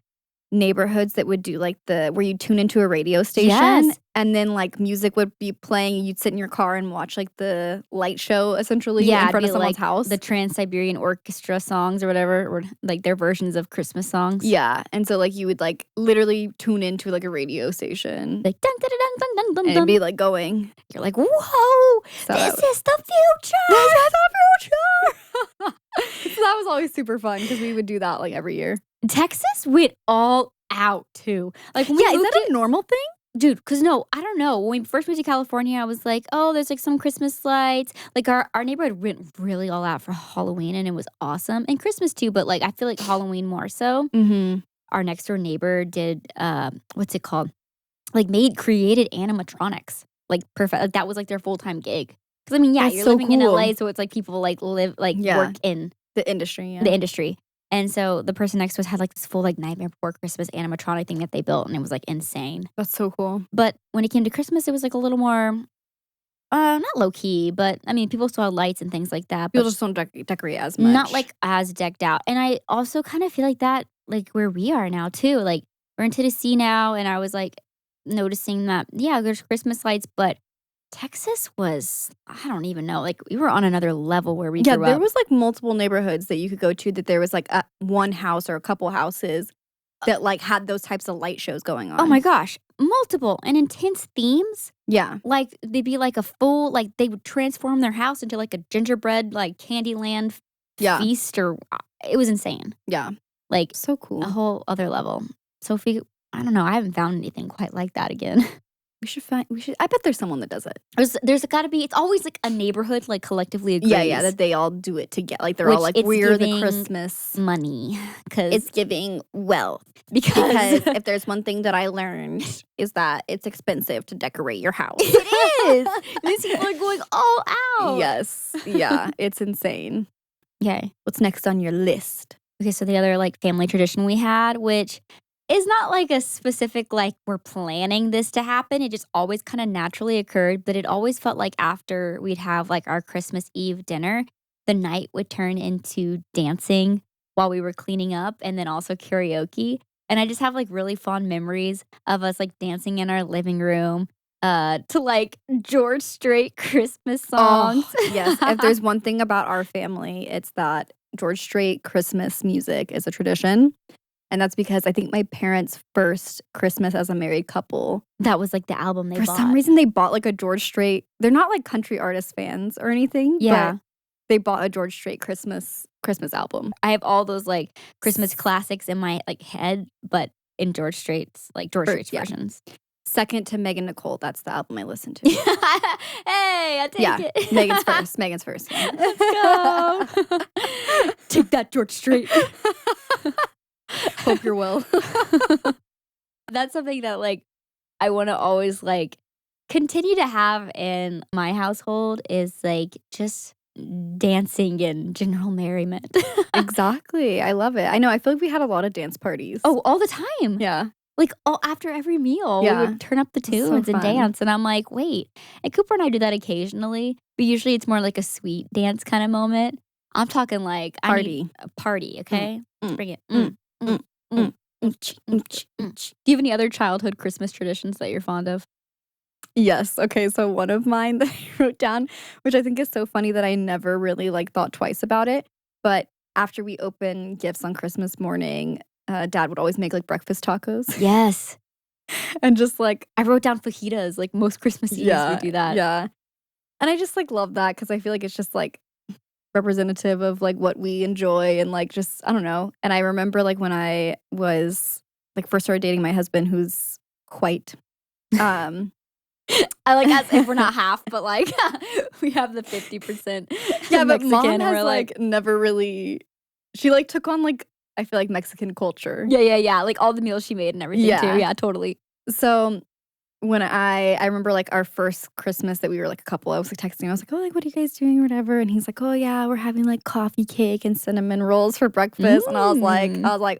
[SPEAKER 2] neighborhoods that would do like the where you tune into a radio station.
[SPEAKER 1] Yes.
[SPEAKER 2] And then like music would be playing and you'd sit in your car and watch like the light show essentially in front of someone's house.
[SPEAKER 1] The Trans-Siberian Orchestra songs or whatever, or like their versions of Christmas songs.
[SPEAKER 2] Yeah. And so like you would like literally tune into like a radio station.
[SPEAKER 1] Like dun dun dun dun dun dun.
[SPEAKER 2] And it'd be like going.
[SPEAKER 1] You're like, whoa, this is the future.
[SPEAKER 2] This is the future. So that was always super fun because we would do that like every year.
[SPEAKER 1] Texas went all out too. Like when
[SPEAKER 2] is that a normal thing?
[SPEAKER 1] Dude, because no, I don't know. When we first moved to California, I was like, oh, there's like some Christmas lights. Like our neighborhood went really all out for Halloween and it was awesome. And Christmas too, but like I feel like Halloween more so.
[SPEAKER 2] Mm-hmm.
[SPEAKER 1] Our next door neighbor did, what's it called? Like created animatronics. Like perfect. Like that was like their full-time gig. Because I mean, yeah,
[SPEAKER 2] That's
[SPEAKER 1] you're
[SPEAKER 2] so
[SPEAKER 1] living in
[SPEAKER 2] cool.
[SPEAKER 1] LA, so it's like people like live, like work in
[SPEAKER 2] the industry.
[SPEAKER 1] the industry. And so the person next to us had like this full like Nightmare Before Christmas animatronic thing that they built, and it was like insane.
[SPEAKER 2] That's so cool.
[SPEAKER 1] But when it came to Christmas, it was like a little more, not low key, but I mean, people still had lights and things like that.
[SPEAKER 2] People
[SPEAKER 1] But
[SPEAKER 2] just don't decorate as much.
[SPEAKER 1] not like as decked out. And I also kind of feel like that, like where we are now too. Like we're in Tennessee now, and I was like noticing that, yeah, there's Christmas lights, but Texas was, I don't even know, like we were on another level where we grew
[SPEAKER 2] there
[SPEAKER 1] up.
[SPEAKER 2] was like multiple neighborhoods that you could go to that there was like one house or a couple houses that like had those types of light shows going on.
[SPEAKER 1] Oh my gosh, multiple and intense themes.
[SPEAKER 2] Yeah.
[SPEAKER 1] Like they'd be like a full, like they would transform their house into like a gingerbread, like Candyland feast, or it was insane.
[SPEAKER 2] Yeah.
[SPEAKER 1] Like
[SPEAKER 2] So cool.
[SPEAKER 1] a whole other level. So if we, I don't know, I haven't found anything quite like that again.
[SPEAKER 2] We should. I bet there's someone that does it.
[SPEAKER 1] There's got to be. It's always like a neighborhood like collectively agrees.
[SPEAKER 2] Yeah, that they all do it together. Like they're all like, we're the Christmas
[SPEAKER 1] money, because
[SPEAKER 2] it's giving wealth.
[SPEAKER 1] Because
[SPEAKER 2] if there's one thing that I learned is that it's expensive to decorate your house.
[SPEAKER 1] It is. These people are going all out.
[SPEAKER 2] Yes. Yeah. It's insane.
[SPEAKER 1] Okay.
[SPEAKER 2] What's next on your list?
[SPEAKER 1] Okay. So the other like family tradition we had, which is not like a specific, like we're planning this to happen. It just always kind of naturally occurred. But it always felt like after we'd have like our Christmas Eve dinner, the night would turn into dancing while we were cleaning up, and then also karaoke. And I just have like really fond memories of us like dancing in our living room to like George Strait Christmas songs.
[SPEAKER 2] Oh, yes. If there's one thing about our family, it's that George Strait Christmas music is a tradition. And that's because I think my parents' first Christmas as a married couple,
[SPEAKER 1] that was like the album they bought.
[SPEAKER 2] For some reason, they bought like a George Strait. They're not like country artist fans or anything.
[SPEAKER 1] Yeah.
[SPEAKER 2] But they bought a George Strait Christmas album.
[SPEAKER 1] I have all those like Christmas classics in my like head, but in George Strait's versions.
[SPEAKER 2] Second to Megan Nicole, that's the album I listened to.
[SPEAKER 1] Hey, I take it.
[SPEAKER 2] Megan's first.
[SPEAKER 1] Let's go. Take that, George Strait.
[SPEAKER 2] Hope you're well.
[SPEAKER 1] That's something that like I want to always like continue to have in my household, is like just dancing and general merriment.
[SPEAKER 2] Exactly. I love it. I know. I feel like we had a lot of dance parties.
[SPEAKER 1] Oh, all the time.
[SPEAKER 2] Yeah.
[SPEAKER 1] Like after every meal, we would turn up the
[SPEAKER 2] so
[SPEAKER 1] tunes and
[SPEAKER 2] fun.
[SPEAKER 1] dance. And I'm like, wait. And Cooper and I do that occasionally, but usually it's more like a sweet dance kind of moment. I'm talking like
[SPEAKER 2] Party.
[SPEAKER 1] A party, okay? Let's bring it.
[SPEAKER 2] mm,
[SPEAKER 1] Do you have any other childhood Christmas traditions that you're fond of?
[SPEAKER 2] Yes. Okay. So one of mine that I wrote down, which I think is so funny that I never really like thought twice about it. But after we open gifts on Christmas morning, Dad would always make like breakfast tacos.
[SPEAKER 1] Yes.
[SPEAKER 2] And just like,
[SPEAKER 1] I wrote down fajitas, like most Christmas Eves we do that.
[SPEAKER 2] Yeah. And I just like love that because I feel like it's just like representative of like what we enjoy and like just, I don't know. And I remember like when I was like first started dating my husband, who's quite
[SPEAKER 1] I like as if we're not half, but like we have the 50%.
[SPEAKER 2] Yeah, but
[SPEAKER 1] Mexican,
[SPEAKER 2] Mom
[SPEAKER 1] and
[SPEAKER 2] has
[SPEAKER 1] we're
[SPEAKER 2] like never really. She like took on like I feel like Mexican culture.
[SPEAKER 1] Yeah. Like all the meals she made and everything too.
[SPEAKER 2] Yeah.
[SPEAKER 1] Yeah, totally.
[SPEAKER 2] So when I remember like our first Christmas that we were like a couple, I was like texting him. I was like, oh, like, what are you guys doing or whatever? And he's like, oh yeah, we're having like coffee cake and cinnamon rolls for breakfast. And I was like,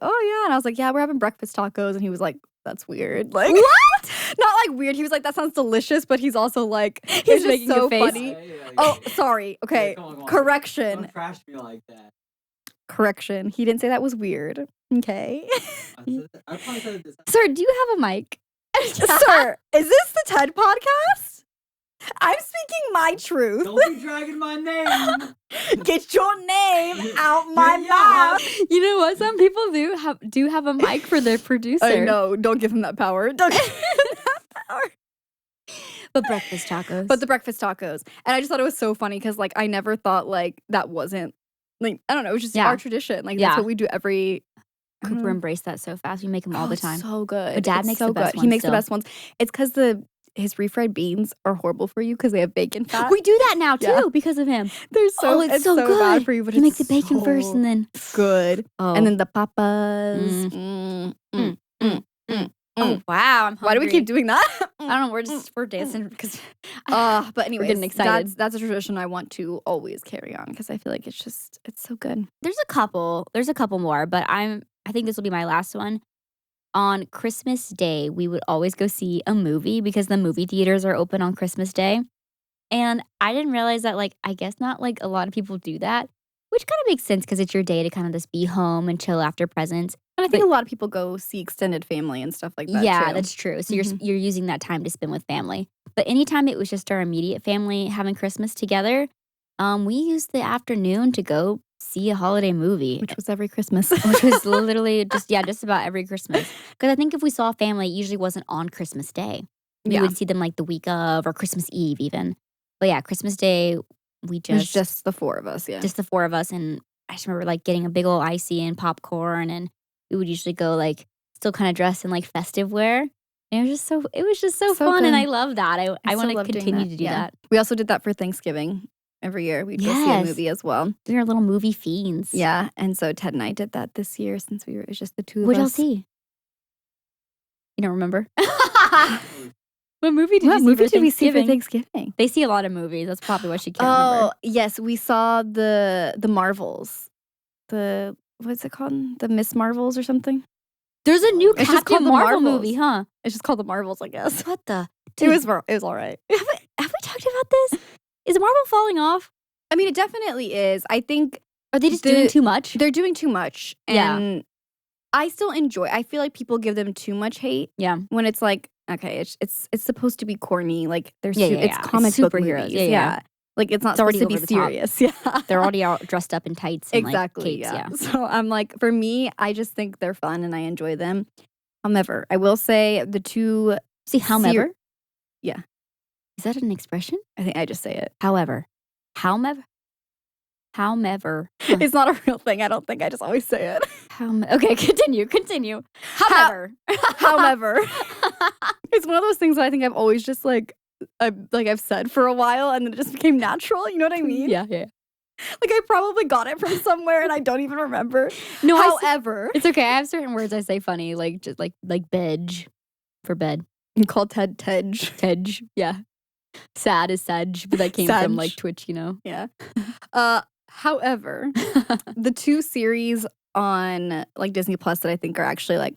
[SPEAKER 2] oh yeah. And I was like, yeah, we're having breakfast tacos. And he was like, that's weird. Like,
[SPEAKER 1] What?
[SPEAKER 2] not like weird. He was like, that sounds delicious, but he's also like,
[SPEAKER 1] He's
[SPEAKER 2] just
[SPEAKER 1] making
[SPEAKER 2] so
[SPEAKER 1] a face.
[SPEAKER 2] funny.
[SPEAKER 3] Yeah.
[SPEAKER 2] Oh, sorry. Okay.
[SPEAKER 3] Yeah, come on.
[SPEAKER 2] Correction.
[SPEAKER 3] Don't trash me like that.
[SPEAKER 2] Correction. He didn't say that was weird. Okay.
[SPEAKER 3] I probably said this.
[SPEAKER 1] Sir, do you have a mic?
[SPEAKER 2] Sir, is this the TED podcast? I'm speaking my truth.
[SPEAKER 3] Don't be dragging my name.
[SPEAKER 2] Get your name out my
[SPEAKER 3] Yeah.
[SPEAKER 2] mouth.
[SPEAKER 1] You know what? Some people do have a mic for their producer.
[SPEAKER 2] I know. Don't give him that power. Don't give him that power.
[SPEAKER 1] But breakfast tacos.
[SPEAKER 2] But the breakfast tacos. And I just thought it was so funny because, like, I never thought, like, that wasn't, like, I don't know. It was just our tradition. Like, that's what we do every...
[SPEAKER 1] Cooper embraced that so fast. We make them all the time.
[SPEAKER 2] So good.
[SPEAKER 1] But Dad
[SPEAKER 2] It's
[SPEAKER 1] makes
[SPEAKER 2] so
[SPEAKER 1] the best
[SPEAKER 2] good.
[SPEAKER 1] ones
[SPEAKER 2] He makes
[SPEAKER 1] still.
[SPEAKER 2] the best ones. It's because his refried beans are horrible for you because they have bacon fat.
[SPEAKER 1] We do that now too
[SPEAKER 2] Yeah.
[SPEAKER 1] because of him.
[SPEAKER 2] They're so,
[SPEAKER 1] it's so
[SPEAKER 2] bad
[SPEAKER 1] good.
[SPEAKER 2] for you, but
[SPEAKER 1] You make
[SPEAKER 2] it's
[SPEAKER 1] the bacon first
[SPEAKER 2] so
[SPEAKER 1] and then
[SPEAKER 2] good.
[SPEAKER 1] oh,
[SPEAKER 2] And then the papas.
[SPEAKER 1] oh wow! I'm hungry.
[SPEAKER 2] Why do we keep doing that?
[SPEAKER 1] I don't know. We're dancing because
[SPEAKER 2] But anyways,
[SPEAKER 1] getting excited.
[SPEAKER 2] That's a tradition I want to always carry on because I feel like it's so good.
[SPEAKER 1] there's a couple more, but I think this will be my last one. On Christmas Day, we would always go see a movie because the movie theaters are open on Christmas Day. And I didn't realize that, like, I guess not like a lot of people do that, which kind of makes sense because it's your day to kind of just be home and chill after presents.
[SPEAKER 2] And I think a lot of people go see extended family and stuff like that.
[SPEAKER 1] Yeah,
[SPEAKER 2] too.
[SPEAKER 1] that's true. So
[SPEAKER 2] Mhm.
[SPEAKER 1] you're using that time to spend with family. But anytime it was just our immediate family having Christmas together, we used the afternoon to go see a holiday movie,
[SPEAKER 2] which was every Christmas.
[SPEAKER 1] which was literally just about every Christmas. Because I think if we saw family, it usually wasn't on Christmas Day. We
[SPEAKER 2] Yeah.
[SPEAKER 1] would see them like the week of or Christmas Eve even. But yeah, Christmas Day, we
[SPEAKER 2] It was just the four of us. Yeah.
[SPEAKER 1] just the four of us, and I just remember like getting a big old icy and popcorn, and we would usually go like still kind of dressed in like festive wear. And it was just so
[SPEAKER 2] So
[SPEAKER 1] fun, and
[SPEAKER 2] good.
[SPEAKER 1] I love that. I
[SPEAKER 2] still
[SPEAKER 1] want to
[SPEAKER 2] love doing
[SPEAKER 1] continue
[SPEAKER 2] that.
[SPEAKER 1] to do
[SPEAKER 2] Yeah.
[SPEAKER 1] that.
[SPEAKER 2] We also did that for Thanksgiving every year. We'd go see a
[SPEAKER 1] Yes.
[SPEAKER 2] movie as well.
[SPEAKER 1] We were little movie fiends.
[SPEAKER 2] Yeah. And so Ted and I did that this year since it was just the two of
[SPEAKER 1] What'd y'all
[SPEAKER 2] us.
[SPEAKER 1] see? You don't remember? What movie did
[SPEAKER 2] What
[SPEAKER 1] you
[SPEAKER 2] movie
[SPEAKER 1] see for
[SPEAKER 2] did we see for
[SPEAKER 1] Thanksgiving?
[SPEAKER 2] Thanksgiving?
[SPEAKER 1] They see a lot of movies. That's probably why she can't
[SPEAKER 2] Oh,
[SPEAKER 1] remember.
[SPEAKER 2] yes. We saw the Marvels. What's it called? The Miss Marvels or something?
[SPEAKER 1] There's a new
[SPEAKER 2] It's just
[SPEAKER 1] Captain
[SPEAKER 2] called The
[SPEAKER 1] Marvel
[SPEAKER 2] Marvels.
[SPEAKER 1] movie, huh?
[SPEAKER 2] It's just called the Marvels, I guess.
[SPEAKER 1] What the?
[SPEAKER 2] It was all right.
[SPEAKER 1] Have we talked about this? Is Marvel falling off?
[SPEAKER 2] I mean, it definitely is. I think
[SPEAKER 1] Are they just doing too much?
[SPEAKER 2] they're doing too much.
[SPEAKER 1] Yeah.
[SPEAKER 2] And I still enjoy. I feel like people give them too much hate
[SPEAKER 1] Yeah.
[SPEAKER 2] when it's like, okay, it's supposed to be corny. Like there's
[SPEAKER 1] Yeah,
[SPEAKER 2] it's
[SPEAKER 1] yeah.
[SPEAKER 2] comic
[SPEAKER 1] It's
[SPEAKER 2] book
[SPEAKER 1] superheroes.
[SPEAKER 2] movies.
[SPEAKER 1] Yeah, yeah.
[SPEAKER 2] Like it's not
[SPEAKER 1] It's already
[SPEAKER 2] supposed to be
[SPEAKER 1] over the top.
[SPEAKER 2] serious. Yeah.
[SPEAKER 1] They're already all dressed up in tights and
[SPEAKER 2] exactly.
[SPEAKER 1] like capes. Yeah.
[SPEAKER 2] So I'm like, for me, I just think they're fun and I enjoy them. However, I will say the two.
[SPEAKER 1] See, however?
[SPEAKER 2] Yeah.
[SPEAKER 1] Is that an expression?
[SPEAKER 2] I think I just say it.
[SPEAKER 1] However. However. Huh.
[SPEAKER 2] It's not a real thing. I don't think. I just always say it.
[SPEAKER 1] Okay, continue. However.
[SPEAKER 2] However, it's one of those things that I think I've always just I've said for a while and then it just became natural. You know what I mean?
[SPEAKER 1] Yeah.
[SPEAKER 2] Like I probably got it from somewhere and I don't even remember.
[SPEAKER 1] No,
[SPEAKER 2] However,
[SPEAKER 1] it's okay. I have certain words I say funny, like just like bedge for bed.
[SPEAKER 2] you call Ted Tej.
[SPEAKER 1] Tej. Yeah. Sad is Sedge, but that came from like
[SPEAKER 2] Sedge.
[SPEAKER 1] Twitch, you know.
[SPEAKER 2] Yeah. However, the two series on like Disney Plus that I think are actually like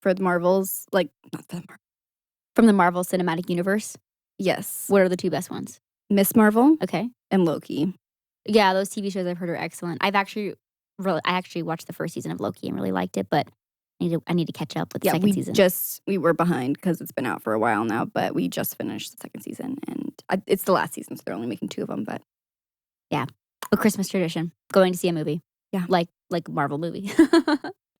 [SPEAKER 2] for the Marvels, like not the
[SPEAKER 1] From the Marvel Cinematic Universe.
[SPEAKER 2] yes,
[SPEAKER 1] What are the two best ones?
[SPEAKER 2] Miss Marvel
[SPEAKER 1] Okay.
[SPEAKER 2] and Loki.
[SPEAKER 1] Yeah, those TV shows I've heard are excellent. I actually watched the first season of Loki and really liked it, but I need to catch up with the second season.
[SPEAKER 2] We were behind because it's been out for a while now, but we just finished the second season and it's the last season, so they're only making 2 of them. But
[SPEAKER 1] A Christmas tradition, going to see a movie.
[SPEAKER 2] Yeah.
[SPEAKER 1] Like Marvel movie.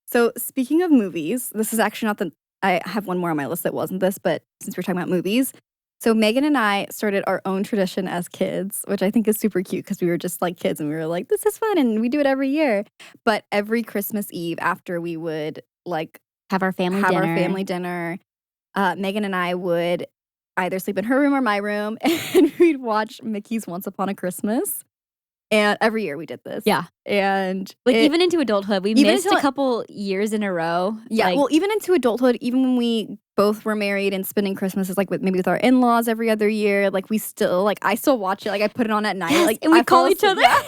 [SPEAKER 2] so speaking of movies, this is actually not I have one more on my list that wasn't this, but since we're talking about movies, so Megan and I started our own tradition as kids, which I think is super cute because we were just like kids and we were like, this is fun and we do it every year. But every Christmas Eve after we would like
[SPEAKER 1] Have our family
[SPEAKER 2] dinner, Megan and I would either sleep in her room or my room and we'd watch Mickey's Once Upon a Christmas. And every year we did this.
[SPEAKER 1] Yeah.
[SPEAKER 2] And
[SPEAKER 1] Like even into adulthood, we
[SPEAKER 2] even
[SPEAKER 1] missed
[SPEAKER 2] until-
[SPEAKER 1] a couple years in a row.
[SPEAKER 2] yeah,
[SPEAKER 1] Like,
[SPEAKER 2] well, even into adulthood, even when we both were married and spending Christmas is like with our in-laws every other year. Like we still like I still watch it. Like I put it on at night.
[SPEAKER 1] Yes,
[SPEAKER 2] Like
[SPEAKER 1] and we
[SPEAKER 2] I
[SPEAKER 1] call
[SPEAKER 2] fall
[SPEAKER 1] each
[SPEAKER 2] asleep.
[SPEAKER 1] other.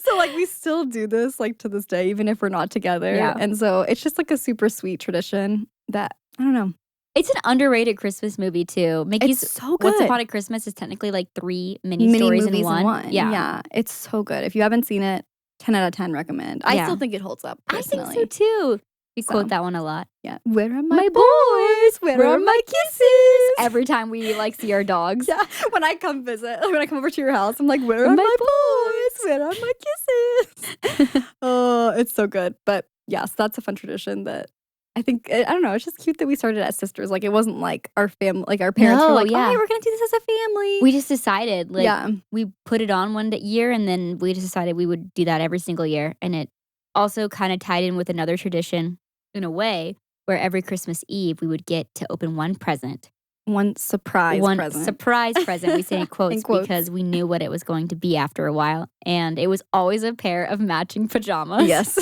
[SPEAKER 2] So like we still do this like to this day, even if we're not together.
[SPEAKER 1] Yeah.
[SPEAKER 2] And so it's just like a super sweet tradition that I don't know.
[SPEAKER 1] It's an underrated Christmas movie too. Mickey's
[SPEAKER 2] It's so
[SPEAKER 1] Once
[SPEAKER 2] good.
[SPEAKER 1] Upon a Christmas is technically like 3 mini
[SPEAKER 2] Mini
[SPEAKER 1] stories
[SPEAKER 2] movies
[SPEAKER 1] in one.
[SPEAKER 2] Yeah, it's so good. If you haven't seen it, 10 out of 10 recommend. I
[SPEAKER 1] Yeah.
[SPEAKER 2] still think it holds up
[SPEAKER 1] I think
[SPEAKER 2] personally.
[SPEAKER 1] so too. We
[SPEAKER 2] So.
[SPEAKER 1] quote that one a lot.
[SPEAKER 2] Yeah. Where are
[SPEAKER 1] My
[SPEAKER 2] my
[SPEAKER 1] boys,
[SPEAKER 2] Where are my kisses?
[SPEAKER 1] Every time we like see our dogs.
[SPEAKER 2] Yeah. When I come visit, when I come over to your house, I'm like, where are my boys? Where are my kisses? Oh, it's so good. But yes, that's a fun tradition that I think, I don't know, it's just cute that we started as sisters. Like, it wasn't like our family, like our parents were
[SPEAKER 1] No,
[SPEAKER 2] like,
[SPEAKER 1] yeah.
[SPEAKER 2] oh, we're going to do this as a family.
[SPEAKER 1] We just decided, like,
[SPEAKER 2] yeah.
[SPEAKER 1] we put it on one year and then we just decided we would do that every single year. And it also kind of tied in with another tradition in a way where every Christmas Eve we would get to open one present.
[SPEAKER 2] One surprise
[SPEAKER 1] present. We say in quotes,
[SPEAKER 2] In quotes.
[SPEAKER 1] because we knew what it was going to be after a while. And it was always a pair of matching pajamas.
[SPEAKER 2] Yes.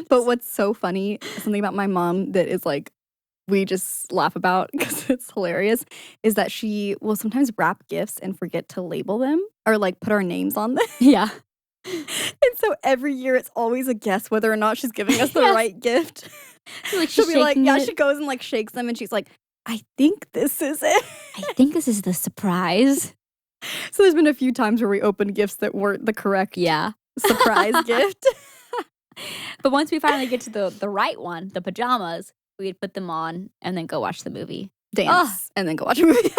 [SPEAKER 2] But what's so funny, something about my mom that is like, we just laugh about because it's hilarious, is that she will sometimes wrap gifts and forget to label them or like put our names on them.
[SPEAKER 1] Yeah.
[SPEAKER 2] And so every year it's always a guess whether or not she's giving us the
[SPEAKER 1] Yes.
[SPEAKER 2] right gift.
[SPEAKER 1] Like
[SPEAKER 2] She'll
[SPEAKER 1] she's
[SPEAKER 2] be like,
[SPEAKER 1] shaking
[SPEAKER 2] yeah,
[SPEAKER 1] it.
[SPEAKER 2] she goes and like shakes them and she's like, I think this is it.
[SPEAKER 1] I think this is the surprise.
[SPEAKER 2] So there's been a few times where we opened gifts that weren't the correct
[SPEAKER 1] Yeah.
[SPEAKER 2] surprise gift.
[SPEAKER 1] But once we finally get to the right one, the pajamas, we'd put them on and then go watch the movie.
[SPEAKER 2] Dance and then go watch a movie.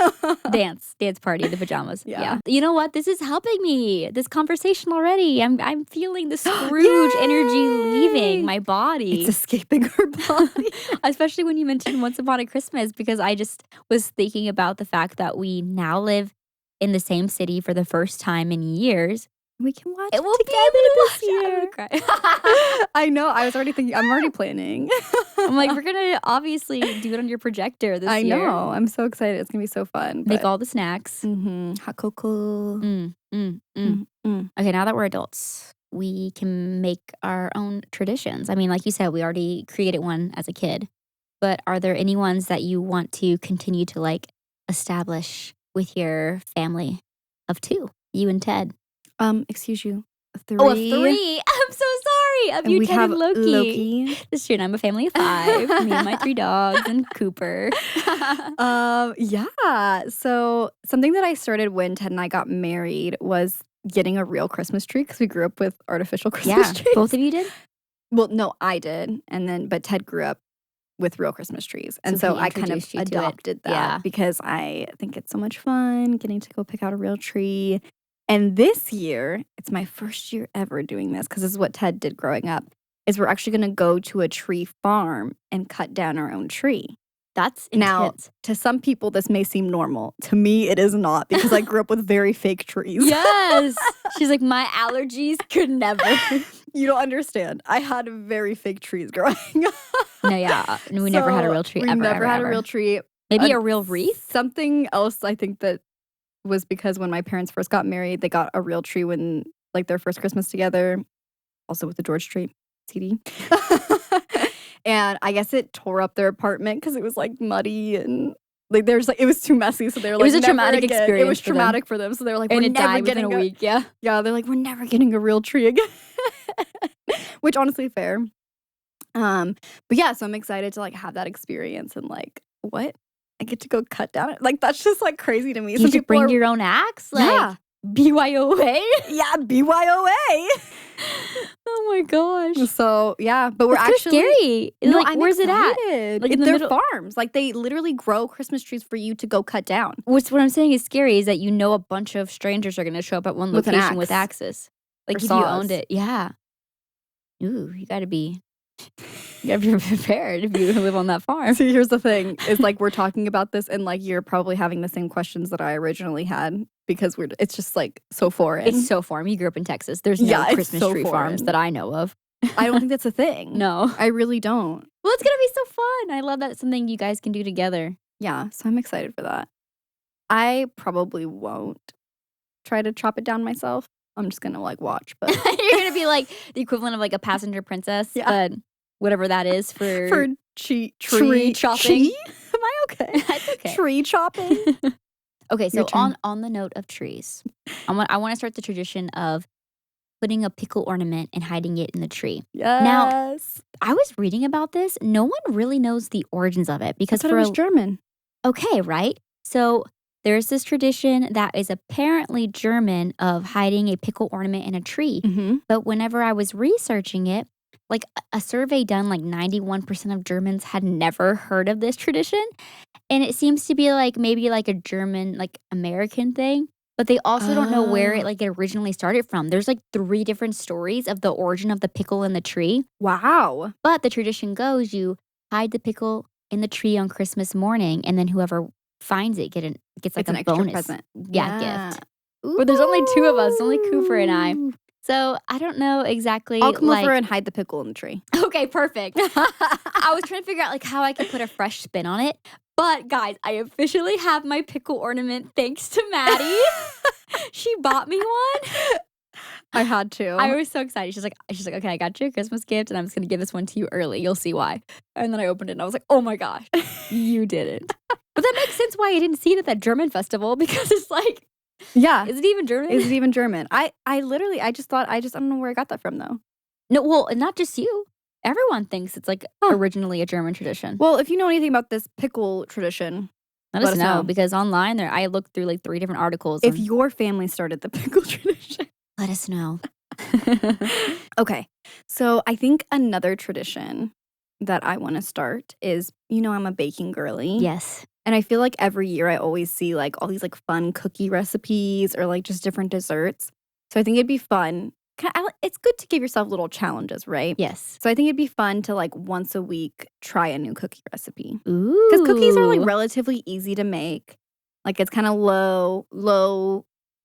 [SPEAKER 1] Dance party, the pajamas.
[SPEAKER 2] Yeah.
[SPEAKER 1] You know what? This is helping me. This conversation already. I'm feeling the Scrooge energy leaving my body.
[SPEAKER 2] It's escaping her body.
[SPEAKER 1] Especially when you mentioned Once Upon a Christmas, because I just was thinking about the fact that we now live in the same city for the first time in years.
[SPEAKER 2] We can watch
[SPEAKER 1] It will
[SPEAKER 2] together
[SPEAKER 1] be
[SPEAKER 2] this
[SPEAKER 1] I'm
[SPEAKER 2] year.
[SPEAKER 1] gonna cry.
[SPEAKER 2] I know. I was already thinking. I'm already planning.
[SPEAKER 1] I'm like, we're gonna obviously do it on your projector this
[SPEAKER 2] I
[SPEAKER 1] year.
[SPEAKER 2] know. I'm so excited. It's gonna be so fun.
[SPEAKER 1] Make all the snacks.
[SPEAKER 2] hot cocoa.
[SPEAKER 1] Okay, now that we're adults, we can make our own traditions. I mean, like you said, we already created one as a kid. But are there any ones that you want to continue to like establish with your family of 2, you and Ted?
[SPEAKER 2] Excuse you. 3.
[SPEAKER 1] Oh, of 3. I'm so sorry. Of
[SPEAKER 2] And
[SPEAKER 1] you,
[SPEAKER 2] we
[SPEAKER 1] Ted,
[SPEAKER 2] have
[SPEAKER 1] and Loki.
[SPEAKER 2] Loki.
[SPEAKER 1] This is true. And I'm a family of 5. Me and my 3 dogs and Cooper.
[SPEAKER 2] Yeah. So something that I started when Ted and I got married was getting a real Christmas tree because we grew up with artificial Christmas trees.
[SPEAKER 1] Both of you did?
[SPEAKER 2] Well, no, I did, but Ted grew up with real Christmas trees, and
[SPEAKER 1] So
[SPEAKER 2] so
[SPEAKER 1] he
[SPEAKER 2] I kind of
[SPEAKER 1] introduced you to it.
[SPEAKER 2] adopted that
[SPEAKER 1] Yeah.
[SPEAKER 2] because I think it's so much fun getting to go pick out a real tree. And this year, it's my first year ever doing this because this is what Ted did growing up. Is we're actually going to go to a tree farm and cut down our own tree.
[SPEAKER 1] That's
[SPEAKER 2] Now,
[SPEAKER 1] intense.
[SPEAKER 2] to some people, this may seem normal. To me, it is not because I grew up with very fake trees.
[SPEAKER 1] Yes. She's like, my allergies could never.
[SPEAKER 2] You don't understand. I had very fake trees growing up.
[SPEAKER 1] No, yeah. We never had a real tree
[SPEAKER 2] We
[SPEAKER 1] ever.
[SPEAKER 2] never had
[SPEAKER 1] ever.
[SPEAKER 2] a real tree.
[SPEAKER 1] Maybe a real wreath?
[SPEAKER 2] Something else I think that was because when my parents first got married, they got a real tree when like their first Christmas together. Also with the George Strait CD. And I guess it tore up their apartment because it was like muddy and like there's like it was too messy. So they were like,
[SPEAKER 1] was a
[SPEAKER 2] "Never
[SPEAKER 1] traumatic
[SPEAKER 2] again."
[SPEAKER 1] experience
[SPEAKER 2] It was
[SPEAKER 1] for them.
[SPEAKER 2] traumatic for them. So they were like,
[SPEAKER 1] And
[SPEAKER 2] we're
[SPEAKER 1] it
[SPEAKER 2] never
[SPEAKER 1] died within
[SPEAKER 2] getting
[SPEAKER 1] a week. Yeah.
[SPEAKER 2] Yeah, they're like, we're never getting a real tree again. Which honestly fair. But yeah, so I'm excited to like have that experience and like what? I get to go cut down it. Like that's just like crazy to me.
[SPEAKER 1] You should bring your own axe? Like,
[SPEAKER 2] Yeah.
[SPEAKER 1] BYOA?
[SPEAKER 2] Yeah, BYOA.
[SPEAKER 1] Oh my gosh.
[SPEAKER 2] So yeah, but we're
[SPEAKER 1] That's
[SPEAKER 2] actually
[SPEAKER 1] scary.
[SPEAKER 2] No,
[SPEAKER 1] Like,
[SPEAKER 2] I'm
[SPEAKER 1] where's it at?
[SPEAKER 2] excited.
[SPEAKER 1] Like, in the
[SPEAKER 2] they're
[SPEAKER 1] middle-
[SPEAKER 2] farms. Like they literally grow Christmas trees for you to go cut down.
[SPEAKER 1] What I'm saying is scary is that you know a bunch of strangers are going to show up at one
[SPEAKER 2] With an
[SPEAKER 1] location with
[SPEAKER 2] axe.
[SPEAKER 1] axes. Like
[SPEAKER 2] Or
[SPEAKER 1] if you
[SPEAKER 2] saws.
[SPEAKER 1] owned it. Yeah. Ooh, you got to be prepared if you live on that farm.
[SPEAKER 2] See, here's the thing: is like we're talking about this, and like you're probably having the same questions that I originally had because it's just like so foreign.
[SPEAKER 1] It's so foreign. You grew up in Texas. There's no
[SPEAKER 2] Yeah, it's
[SPEAKER 1] Christmas
[SPEAKER 2] so
[SPEAKER 1] tree farms
[SPEAKER 2] foreign.
[SPEAKER 1] that I know of.
[SPEAKER 2] I don't think that's a thing.
[SPEAKER 1] No.
[SPEAKER 2] I really don't.
[SPEAKER 1] Well, it's gonna be so fun. I love that it's something you guys can do together.
[SPEAKER 2] Yeah, so I'm excited for that. I probably won't try to chop it down myself. I'm just gonna like watch, but
[SPEAKER 1] You're gonna be like the equivalent of like a passenger princess,
[SPEAKER 2] Yeah.
[SPEAKER 1] but whatever that is for
[SPEAKER 2] tree
[SPEAKER 1] chopping.
[SPEAKER 2] Am I okay?
[SPEAKER 1] That's okay.
[SPEAKER 2] Tree chopping.
[SPEAKER 1] Okay,
[SPEAKER 2] Your
[SPEAKER 1] so
[SPEAKER 2] turn.
[SPEAKER 1] on the note of trees, I want to start the tradition of putting a pickle ornament and hiding it in the tree.
[SPEAKER 2] Yes.
[SPEAKER 1] I was reading about this. No one really knows the origins of it
[SPEAKER 2] I
[SPEAKER 1] because
[SPEAKER 2] thought it was German.
[SPEAKER 1] okay, right? So there's this tradition that is apparently German of hiding a pickle ornament in a tree.
[SPEAKER 2] Mm-hmm.
[SPEAKER 1] But whenever I was researching it, like a survey done, like 91% of Germans had never heard of this tradition. And it seems to be like maybe like a German, like American thing. But they also don't know where it originally started from. There's like 3 different stories of the origin of the pickle in the tree.
[SPEAKER 2] Wow.
[SPEAKER 1] But the tradition goes you hide the pickle in the tree on Christmas morning, and then whoever finds it gets like
[SPEAKER 2] It's an
[SPEAKER 1] a
[SPEAKER 2] extra
[SPEAKER 1] bonus
[SPEAKER 2] present.
[SPEAKER 1] gift. But there's only 2 of us, only Cooper and I. So I don't know exactly.
[SPEAKER 2] I'll come over and hide the pickle in the tree.
[SPEAKER 1] Okay, perfect. I was trying to figure out like how I could put a fresh spin on it. But guys, I officially have my pickle ornament thanks to Maddie. She bought me one.
[SPEAKER 2] I had to.
[SPEAKER 1] I was so excited. She's like, okay, I got you a Christmas gift, and I'm just gonna give this one to you early. You'll see why. And then I opened it, and I was like, oh my gosh, you did it. But that makes sense why I didn't see it at that German festival because it's like,
[SPEAKER 2] yeah.
[SPEAKER 1] is it even German?
[SPEAKER 2] Is it even German? I literally, I don't know where I got that from though.
[SPEAKER 1] No, well, not just you. Everyone thinks it's like originally a German tradition.
[SPEAKER 2] Well, if you know anything about this pickle tradition,
[SPEAKER 1] let us know because online I looked through like 3 different articles.
[SPEAKER 2] If your family started the pickle tradition,
[SPEAKER 1] let us know.
[SPEAKER 2] Okay, so I think another tradition that I want to start is, I'm a baking girly.
[SPEAKER 1] Yes.
[SPEAKER 2] And I feel like every year I always see like all these like fun cookie recipes or like just different desserts. So I think it'd be fun. It's good to give yourself little challenges, right?
[SPEAKER 1] Yes.
[SPEAKER 2] So I think it'd be fun to like once a week try a new cookie recipe.
[SPEAKER 1] Ooh.
[SPEAKER 2] Because cookies are like relatively easy to make. Like it's kind of low,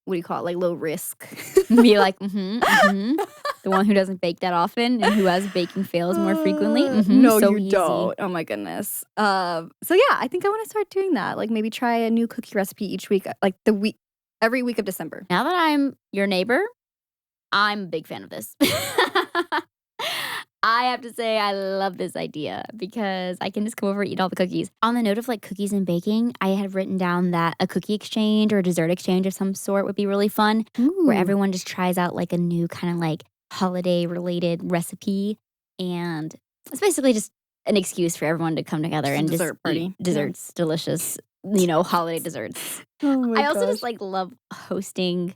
[SPEAKER 2] what do you call it? Like low risk.
[SPEAKER 1] Be like, the one who doesn't bake that often and who has baking fails more frequently.
[SPEAKER 2] No,
[SPEAKER 1] so
[SPEAKER 2] you
[SPEAKER 1] easy.
[SPEAKER 2] don't. Oh my goodness. So yeah, I think I want to start doing that. Like maybe try a new cookie recipe each week, like every week of December.
[SPEAKER 1] Now that I'm your neighbor, I'm a big fan of this. I have to say I love this idea because I can just come over and eat all the cookies. On the note of like cookies and baking, I had written down that a cookie exchange or a dessert exchange of some sort would be really fun.
[SPEAKER 2] Ooh.
[SPEAKER 1] Where everyone just tries out like a new kind of like holiday related recipe. And it's basically just an excuse for everyone to come together and
[SPEAKER 2] dessert
[SPEAKER 1] just
[SPEAKER 2] party.
[SPEAKER 1] Eat desserts, delicious, holiday desserts. I also just like love hosting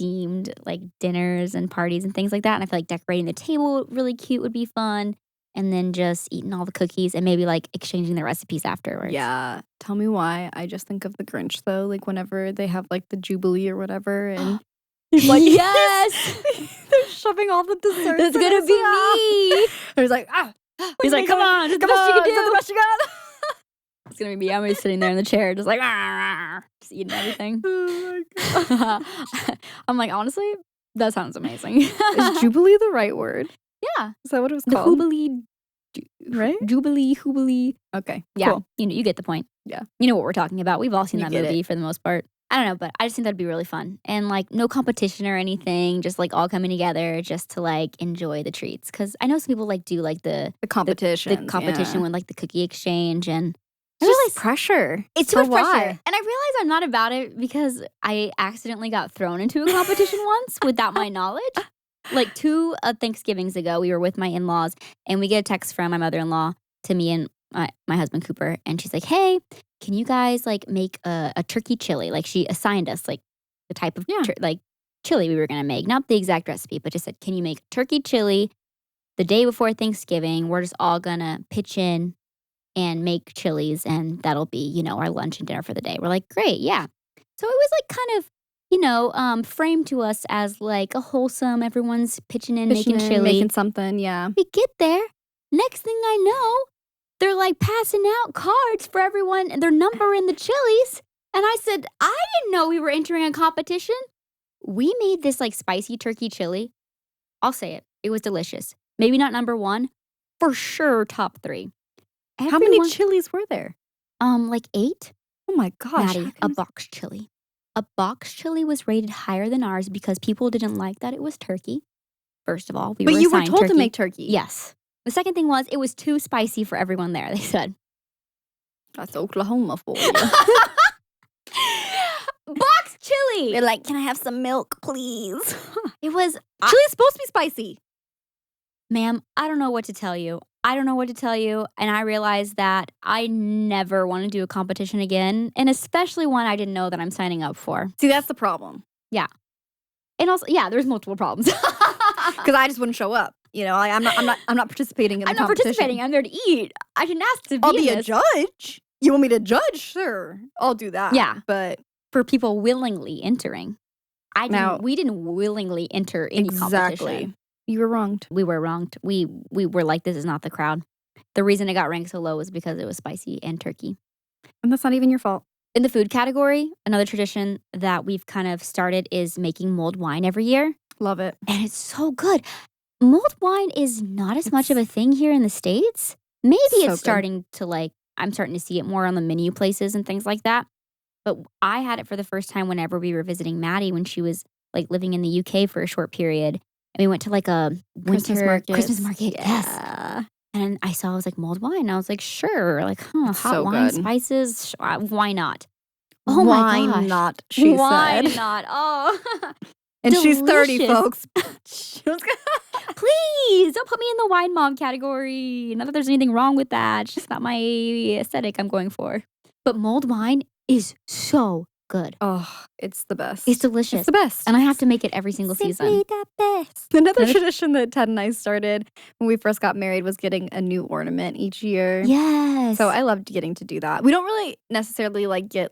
[SPEAKER 1] themed like dinners and parties and things like that. And I feel like decorating the table really cute would be fun. And then just eating all the cookies and maybe like exchanging the recipes afterwards.
[SPEAKER 2] Yeah. Tell me why. I just think of the Grinch though. Like whenever they have like the Jubilee or whatever and he's like,
[SPEAKER 1] yes,
[SPEAKER 2] they're shoving all the desserts.
[SPEAKER 1] It's gonna be me.
[SPEAKER 2] And he's like,
[SPEAKER 1] he's like, come on, it's the best you can do.
[SPEAKER 2] It's the best you got.
[SPEAKER 1] It's gonna be me. I'm gonna be sitting there in the chair, just like, just eating everything.
[SPEAKER 2] Oh my God.
[SPEAKER 1] I'm like, honestly, that sounds amazing.
[SPEAKER 2] Is Jubilee the right word?
[SPEAKER 1] Yeah.
[SPEAKER 2] Is that what it was
[SPEAKER 1] The
[SPEAKER 2] called?
[SPEAKER 1] Jubilee.
[SPEAKER 2] Right?
[SPEAKER 1] Jubilee.
[SPEAKER 2] Okay.
[SPEAKER 1] Yeah.
[SPEAKER 2] Cool.
[SPEAKER 1] You get the point.
[SPEAKER 2] Yeah.
[SPEAKER 1] You know what we're talking about. We've all seen
[SPEAKER 2] You
[SPEAKER 1] that
[SPEAKER 2] get
[SPEAKER 1] movie for the most part. I don't know, but I just think that'd be really fun. And like no competition or anything, just like all coming together just to like enjoy the treats. Cause I know some people like do like the
[SPEAKER 2] competition.
[SPEAKER 1] The competition with like the cookie exchange and
[SPEAKER 2] it's just pressure.
[SPEAKER 1] It's too much pressure. And I realize I'm not about it because I accidentally got thrown into a competition once without my knowledge. Like 2 Thanksgivings ago, we were with my in-laws and we get a text from my mother-in-law to me and my husband Cooper. And she's like, hey, can you guys like make a turkey chili? Like she assigned us like the type of like chili we were going to make. Not the exact recipe, but just said, can you make turkey chili the day before Thanksgiving? We're just all going to pitch in and make chilies and that'll be, our lunch and dinner for the day. We're like, great, yeah. So it was like kind of, framed to us as like a wholesome, everyone's pitching in, making chili.
[SPEAKER 2] Making something, yeah.
[SPEAKER 1] We get there, next thing I know, they're like passing out cards for everyone and their number in the chilies. And I said, I didn't know we were entering a competition. We made this like spicy turkey chili. I'll say it. It was delicious. Maybe not number 1, for sure top 3.
[SPEAKER 2] How many chilies were there?
[SPEAKER 1] Like 8.
[SPEAKER 2] Oh my gosh.
[SPEAKER 1] Maddie, a box chili. A box chili was rated higher than ours because people didn't like that it was turkey. First of all,
[SPEAKER 2] But you were told to make turkey.
[SPEAKER 1] Yes. The second thing was it was too spicy for everyone there, they said.
[SPEAKER 2] That's Oklahoma for you.
[SPEAKER 1] Box chili!
[SPEAKER 2] They're like, can I have some milk, please?
[SPEAKER 1] It was...
[SPEAKER 2] Chili's supposed to be spicy.
[SPEAKER 1] Ma'am, I don't know what to tell you. And I realized that I never want to do a competition again. And especially one I didn't know that I'm signing up for.
[SPEAKER 2] See, that's the problem.
[SPEAKER 1] Yeah. And also, yeah, there's multiple problems.
[SPEAKER 2] Because I just wouldn't show up. You know, I'm not participating in the competition.
[SPEAKER 1] I'm not participating. I'm there to eat. I didn't ask to be
[SPEAKER 2] I'll be
[SPEAKER 1] in
[SPEAKER 2] a
[SPEAKER 1] this.
[SPEAKER 2] judge. You want me to judge? Sure. I'll do that.
[SPEAKER 1] Yeah.
[SPEAKER 2] But
[SPEAKER 1] For people willingly entering. We didn't willingly enter any competition.
[SPEAKER 2] You were wronged.
[SPEAKER 1] We were wronged. We were like, this is not the crowd. The reason it got ranked so low was because it was spicy and turkey.
[SPEAKER 2] And that's not even your fault.
[SPEAKER 1] In the food category, another tradition that we've kind of started is making mulled wine every year.
[SPEAKER 2] Love it.
[SPEAKER 1] And it's so good. Mulled wine is not as much of a thing here in the States. Maybe
[SPEAKER 2] So
[SPEAKER 1] it's starting to I'm starting to see it more on the menu places and things like that. But I had it for the first time whenever we were visiting Maddie when she was living in the UK for a short period. And we went to a winter Christmas market.
[SPEAKER 2] Yeah.
[SPEAKER 1] Yes. And I saw, it was mulled wine. I was like, sure. Hot
[SPEAKER 2] so
[SPEAKER 1] wine,
[SPEAKER 2] good.
[SPEAKER 1] spices. Why not? Oh
[SPEAKER 2] Why
[SPEAKER 1] my gosh.
[SPEAKER 2] not? She
[SPEAKER 1] Why
[SPEAKER 2] said.
[SPEAKER 1] not? Oh.
[SPEAKER 2] And she's 30,
[SPEAKER 1] Delicious.
[SPEAKER 2] folks.
[SPEAKER 1] Please don't put me in the wine mom category. Not that there's anything wrong with that. It's just not my aesthetic I'm going for. But mulled wine is so good.
[SPEAKER 2] Oh, it's the best.
[SPEAKER 1] It's delicious.
[SPEAKER 2] It's the best.
[SPEAKER 1] And I have to make it every single season.
[SPEAKER 2] the best. Another tradition that Ted and I started when we first got married was getting a new ornament each year.
[SPEAKER 1] Yes.
[SPEAKER 2] So I loved getting to do that. We don't really necessarily get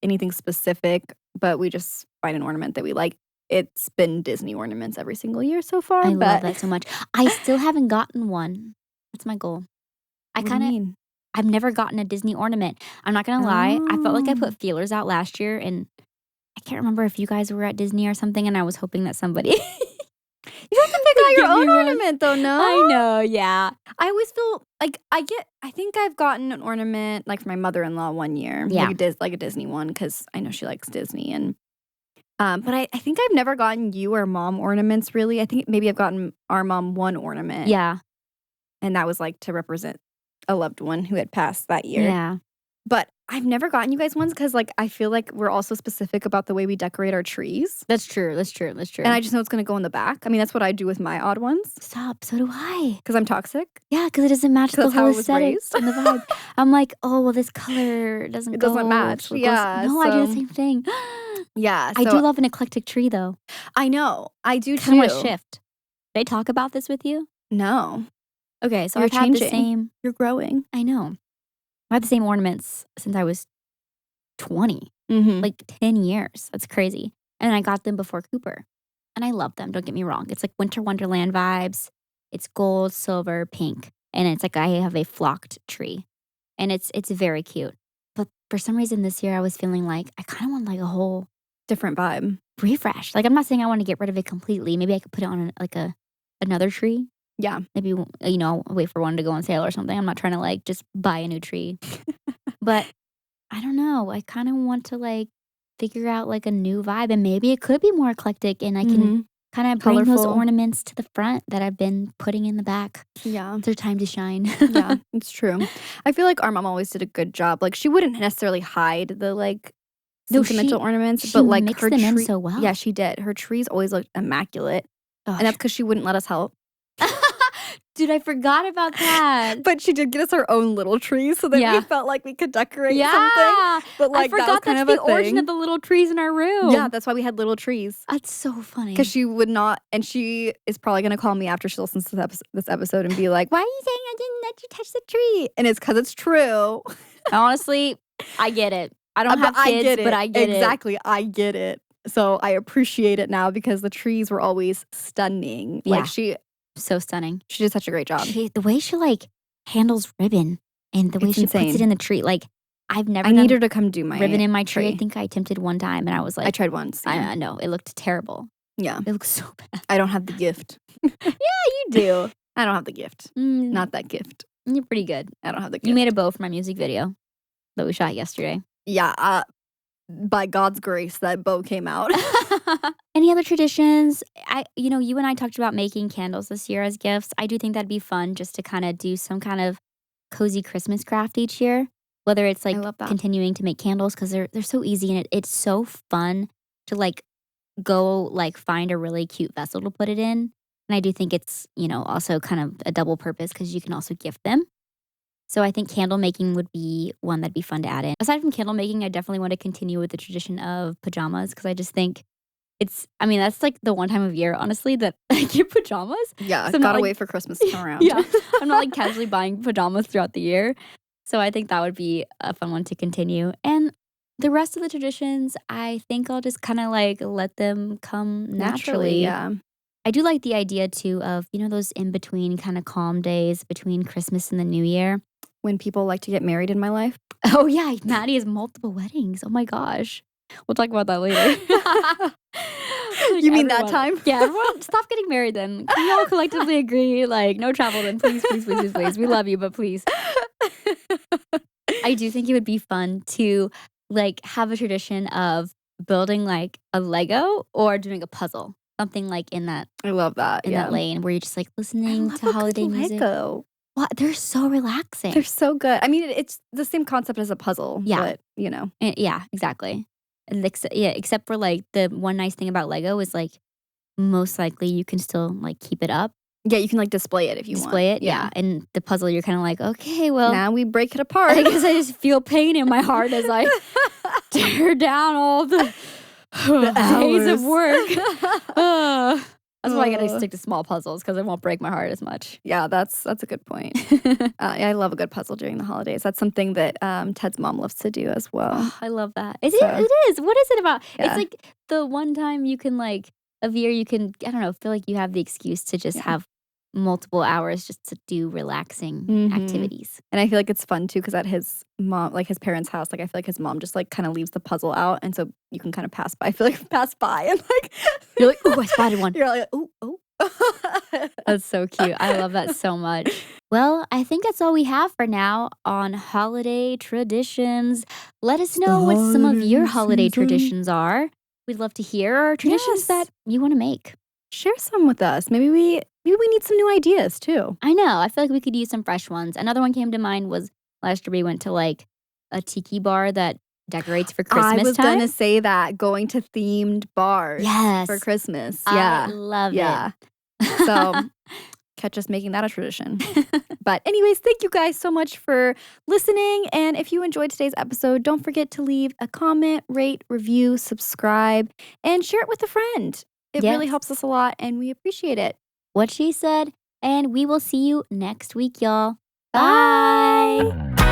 [SPEAKER 2] anything specific, but we just find an ornament that we like. It's been Disney ornaments every single year so far.
[SPEAKER 1] I love that so much. I still haven't gotten one. That's my goal. I've never gotten a Disney ornament. I'm not going to lie. I felt like I put feelers out last year, and I can't remember if you guys were at Disney or something, and I was hoping that somebody...
[SPEAKER 2] You have to pick out your own ornament, though, no?
[SPEAKER 1] I know, yeah.
[SPEAKER 2] I always feel I think I've gotten an ornament, for my mother-in-law one year.
[SPEAKER 1] Yeah.
[SPEAKER 2] Like a Disney one, because I know she likes Disney. And but I think I've never gotten you or mom ornaments, really. I think maybe I've gotten our mom one ornament.
[SPEAKER 1] Yeah.
[SPEAKER 2] And that was to represent a loved one who had passed that year.
[SPEAKER 1] Yeah.
[SPEAKER 2] But I've never gotten you guys ones because I feel like we're also specific about the way we decorate our trees.
[SPEAKER 1] That's true.
[SPEAKER 2] And I just know it's going to go in the back. I mean, that's what I do with my odd ones.
[SPEAKER 1] Stop. So do I.
[SPEAKER 2] Because I'm toxic.
[SPEAKER 1] Yeah, because it doesn't match the
[SPEAKER 2] That's how
[SPEAKER 1] whole
[SPEAKER 2] I was
[SPEAKER 1] aesthetic
[SPEAKER 2] raised.
[SPEAKER 1] and the vibe. I'm like, oh, well, this color doesn't
[SPEAKER 2] It
[SPEAKER 1] go.
[SPEAKER 2] doesn't match.
[SPEAKER 1] So it
[SPEAKER 2] Yeah,
[SPEAKER 1] goes, no, I do the
[SPEAKER 2] so-
[SPEAKER 1] same thing.
[SPEAKER 2] Yeah.
[SPEAKER 1] I
[SPEAKER 2] so
[SPEAKER 1] do love an eclectic tree, though.
[SPEAKER 2] I know. I do
[SPEAKER 1] Kind of
[SPEAKER 2] too.
[SPEAKER 1] want to shift. Did I talk about this with you?
[SPEAKER 2] No.
[SPEAKER 1] Okay, so
[SPEAKER 2] You're
[SPEAKER 1] I've had the
[SPEAKER 2] changing.
[SPEAKER 1] same.
[SPEAKER 2] You're growing.
[SPEAKER 1] I know. I've had the same ornaments since I was 20,
[SPEAKER 2] Mm-hmm.
[SPEAKER 1] 10 years. That's crazy. And I got them before Cooper. And I love them. Don't get me wrong. It's Winter Wonderland vibes. It's gold, silver, pink. And it's I have a flocked tree. And it's very cute. But for some reason this year I was feeling I kind of want a whole
[SPEAKER 2] Different vibe.
[SPEAKER 1] refresh. I'm not saying I want to get rid of it completely. Maybe I could put it on another tree.
[SPEAKER 2] Yeah.
[SPEAKER 1] Maybe, wait for one to go on sale or something. I'm not trying to just buy a new tree. But I don't know. I kind of want to figure out a new vibe, and maybe it could be more eclectic, and I can kind of bring those
[SPEAKER 2] Colorful.
[SPEAKER 1] ornaments to the front that I've been putting in the back.
[SPEAKER 2] Yeah.
[SPEAKER 1] It's their time to shine.
[SPEAKER 2] Yeah. It's true. I feel like our mom always did a good job. She wouldn't necessarily hide the
[SPEAKER 1] No,
[SPEAKER 2] sentimental
[SPEAKER 1] she-
[SPEAKER 2] ornaments,
[SPEAKER 1] she
[SPEAKER 2] but
[SPEAKER 1] mixed
[SPEAKER 2] her
[SPEAKER 1] them in
[SPEAKER 2] tree-
[SPEAKER 1] so well.
[SPEAKER 2] Yeah, she did. Her trees always looked immaculate,
[SPEAKER 1] Gosh.
[SPEAKER 2] and that's because she wouldn't let us help.
[SPEAKER 1] Dude, I forgot about that.
[SPEAKER 2] But she did get us our own little trees, so that
[SPEAKER 1] Yeah.
[SPEAKER 2] we felt like we could decorate something.
[SPEAKER 1] Yeah.
[SPEAKER 2] But
[SPEAKER 1] I
[SPEAKER 2] that
[SPEAKER 1] forgot
[SPEAKER 2] was kind
[SPEAKER 1] that's
[SPEAKER 2] of
[SPEAKER 1] the
[SPEAKER 2] a
[SPEAKER 1] origin
[SPEAKER 2] thing.
[SPEAKER 1] of the little trees in our room.
[SPEAKER 2] Yeah, that's why we had little trees.
[SPEAKER 1] That's so funny.
[SPEAKER 2] Because she would not, and she is probably going to call me after she listens to this episode and be like, why are you saying I didn't let you touch the tree? And it's because it's true.
[SPEAKER 1] Honestly, I get it. I don't have kids, but I get it.
[SPEAKER 2] Exactly, I get it. So I appreciate it now because the trees were always stunning.
[SPEAKER 1] Yeah.
[SPEAKER 2] She
[SPEAKER 1] So stunning.
[SPEAKER 2] did such a great job.
[SPEAKER 1] The way she handles ribbon and the way
[SPEAKER 2] It's
[SPEAKER 1] she puts
[SPEAKER 2] insane.
[SPEAKER 1] it in the tree. I've never
[SPEAKER 2] I
[SPEAKER 1] done
[SPEAKER 2] need her to come do my
[SPEAKER 1] ribbon in my tree. I
[SPEAKER 2] tree.
[SPEAKER 1] think I attempted one time and I was
[SPEAKER 2] I tried once. Yeah.
[SPEAKER 1] I know. It looked terrible.
[SPEAKER 2] Yeah.
[SPEAKER 1] It looked so bad.
[SPEAKER 2] I don't have the gift.
[SPEAKER 1] You do.
[SPEAKER 2] I don't have the gift.
[SPEAKER 1] Not.
[SPEAKER 2] Not that gift.
[SPEAKER 1] You're pretty good.
[SPEAKER 2] I don't have the gift.
[SPEAKER 1] You made a bow for my music video that we shot yesterday.
[SPEAKER 2] Yeah. by God's grace that bow came out.
[SPEAKER 1] Any other traditions? You and I talked about making candles this year as gifts. I do think that'd be fun just to kind of do some kind of cozy Christmas craft each year. Whether it's like
[SPEAKER 2] love that.
[SPEAKER 1] continuing to make candles because they're so easy and it's so fun to like go like find a really cute vessel to put it in. And I do think it's, also kind of a double purpose because you can also gift them. So I think candle making would be one that'd be fun to add in. Aside from candle making, I definitely want to continue with the tradition of pajamas because I just think that's like the one time of year, honestly, that I get pajamas.
[SPEAKER 2] Yeah,
[SPEAKER 1] So I'm not,
[SPEAKER 2] gotta
[SPEAKER 1] like-
[SPEAKER 2] wait for Christmas to come around.
[SPEAKER 1] Yeah, I'm not like casually buying pajamas throughout the year. So I think that would be a fun one to continue. And the rest of the traditions, I think I'll just kind of like let them come naturally.
[SPEAKER 2] Yeah.
[SPEAKER 1] I do like the idea too of, those in between kind of calm days between Christmas and the New Year.
[SPEAKER 2] When people like to get married in my life.
[SPEAKER 1] Oh yeah, Maddie has multiple weddings. Oh my gosh. We'll talk about that later. Like,
[SPEAKER 2] You mean that time?
[SPEAKER 1] Yeah, everyone stop getting married then. Can we all collectively agree, like, no travel then, please, please, please, please, please. We love you, but please. I do think it would be fun to like have a tradition of building like a Lego or doing a puzzle. Something like in that
[SPEAKER 2] I love that.
[SPEAKER 1] that lane where you're just like
[SPEAKER 2] I
[SPEAKER 1] listening
[SPEAKER 2] love
[SPEAKER 1] to
[SPEAKER 2] a
[SPEAKER 1] holiday
[SPEAKER 2] good
[SPEAKER 1] music.
[SPEAKER 2] Lego.
[SPEAKER 1] Wow, they're so relaxing.
[SPEAKER 2] They're so good. I mean, it's the same concept as a puzzle.
[SPEAKER 1] Yeah.
[SPEAKER 2] But,
[SPEAKER 1] Yeah, exactly. And except for like the one nice thing about Lego is like most likely you can still like keep it up,
[SPEAKER 2] Yeah, you can like display it if you
[SPEAKER 1] display
[SPEAKER 2] want.
[SPEAKER 1] it. Yeah. And the puzzle, you're kind of like, okay, well,
[SPEAKER 2] Now we break it apart.
[SPEAKER 1] I guess I just feel pain in my heart as I tear down all the days of work. That's why I gotta stick to small puzzles because it won't break my heart as much.
[SPEAKER 2] Yeah, that's a good point. I love a good puzzle during the holidays. That's something that Ted's mom loves to do as well.
[SPEAKER 1] Oh, I love that.
[SPEAKER 2] So-
[SPEAKER 1] It is. What is it about?
[SPEAKER 2] Yeah.
[SPEAKER 1] It's like the one time you can like of year you can, I don't know, feel like you have the excuse to just have multiple hours just to do relaxing
[SPEAKER 2] Mhm.
[SPEAKER 1] activities.
[SPEAKER 2] And I feel like it's fun too because at his mom, like his parents' house, like I feel like his mom just like kind of leaves the puzzle out, and so you can kind of pass by. I feel like pass by and like
[SPEAKER 1] You're like, oh, I spotted one.
[SPEAKER 2] you're like, oh.
[SPEAKER 1] That's so cute. I love that so much. Well, I think that's all we have for now on holiday traditions. Let us know what some of your holiday
[SPEAKER 2] holiday season.
[SPEAKER 1] traditions are. We'd love to hear traditions
[SPEAKER 2] Yes.
[SPEAKER 1] that you want to make.
[SPEAKER 2] Share some with us. Maybe we need some new ideas too.
[SPEAKER 1] I know. I feel like we could use some fresh ones. Another one came to mind was last year we went to like a tiki bar that decorates for Christmas
[SPEAKER 2] I was
[SPEAKER 1] time.
[SPEAKER 2] gonna say that going to themed bars
[SPEAKER 1] Yes.
[SPEAKER 2] for Christmas.
[SPEAKER 1] I
[SPEAKER 2] Yeah.
[SPEAKER 1] love
[SPEAKER 2] Yeah.
[SPEAKER 1] it.
[SPEAKER 2] So catch us making that a tradition. But anyways, thank you guys so much for listening. And if you enjoyed today's episode, don't forget to leave a comment, rate, review, subscribe, and share it with a friend. It really
[SPEAKER 1] Yes.
[SPEAKER 2] helps us a lot and we appreciate it.
[SPEAKER 1] What she said. And we will see you next week, y'all. Bye.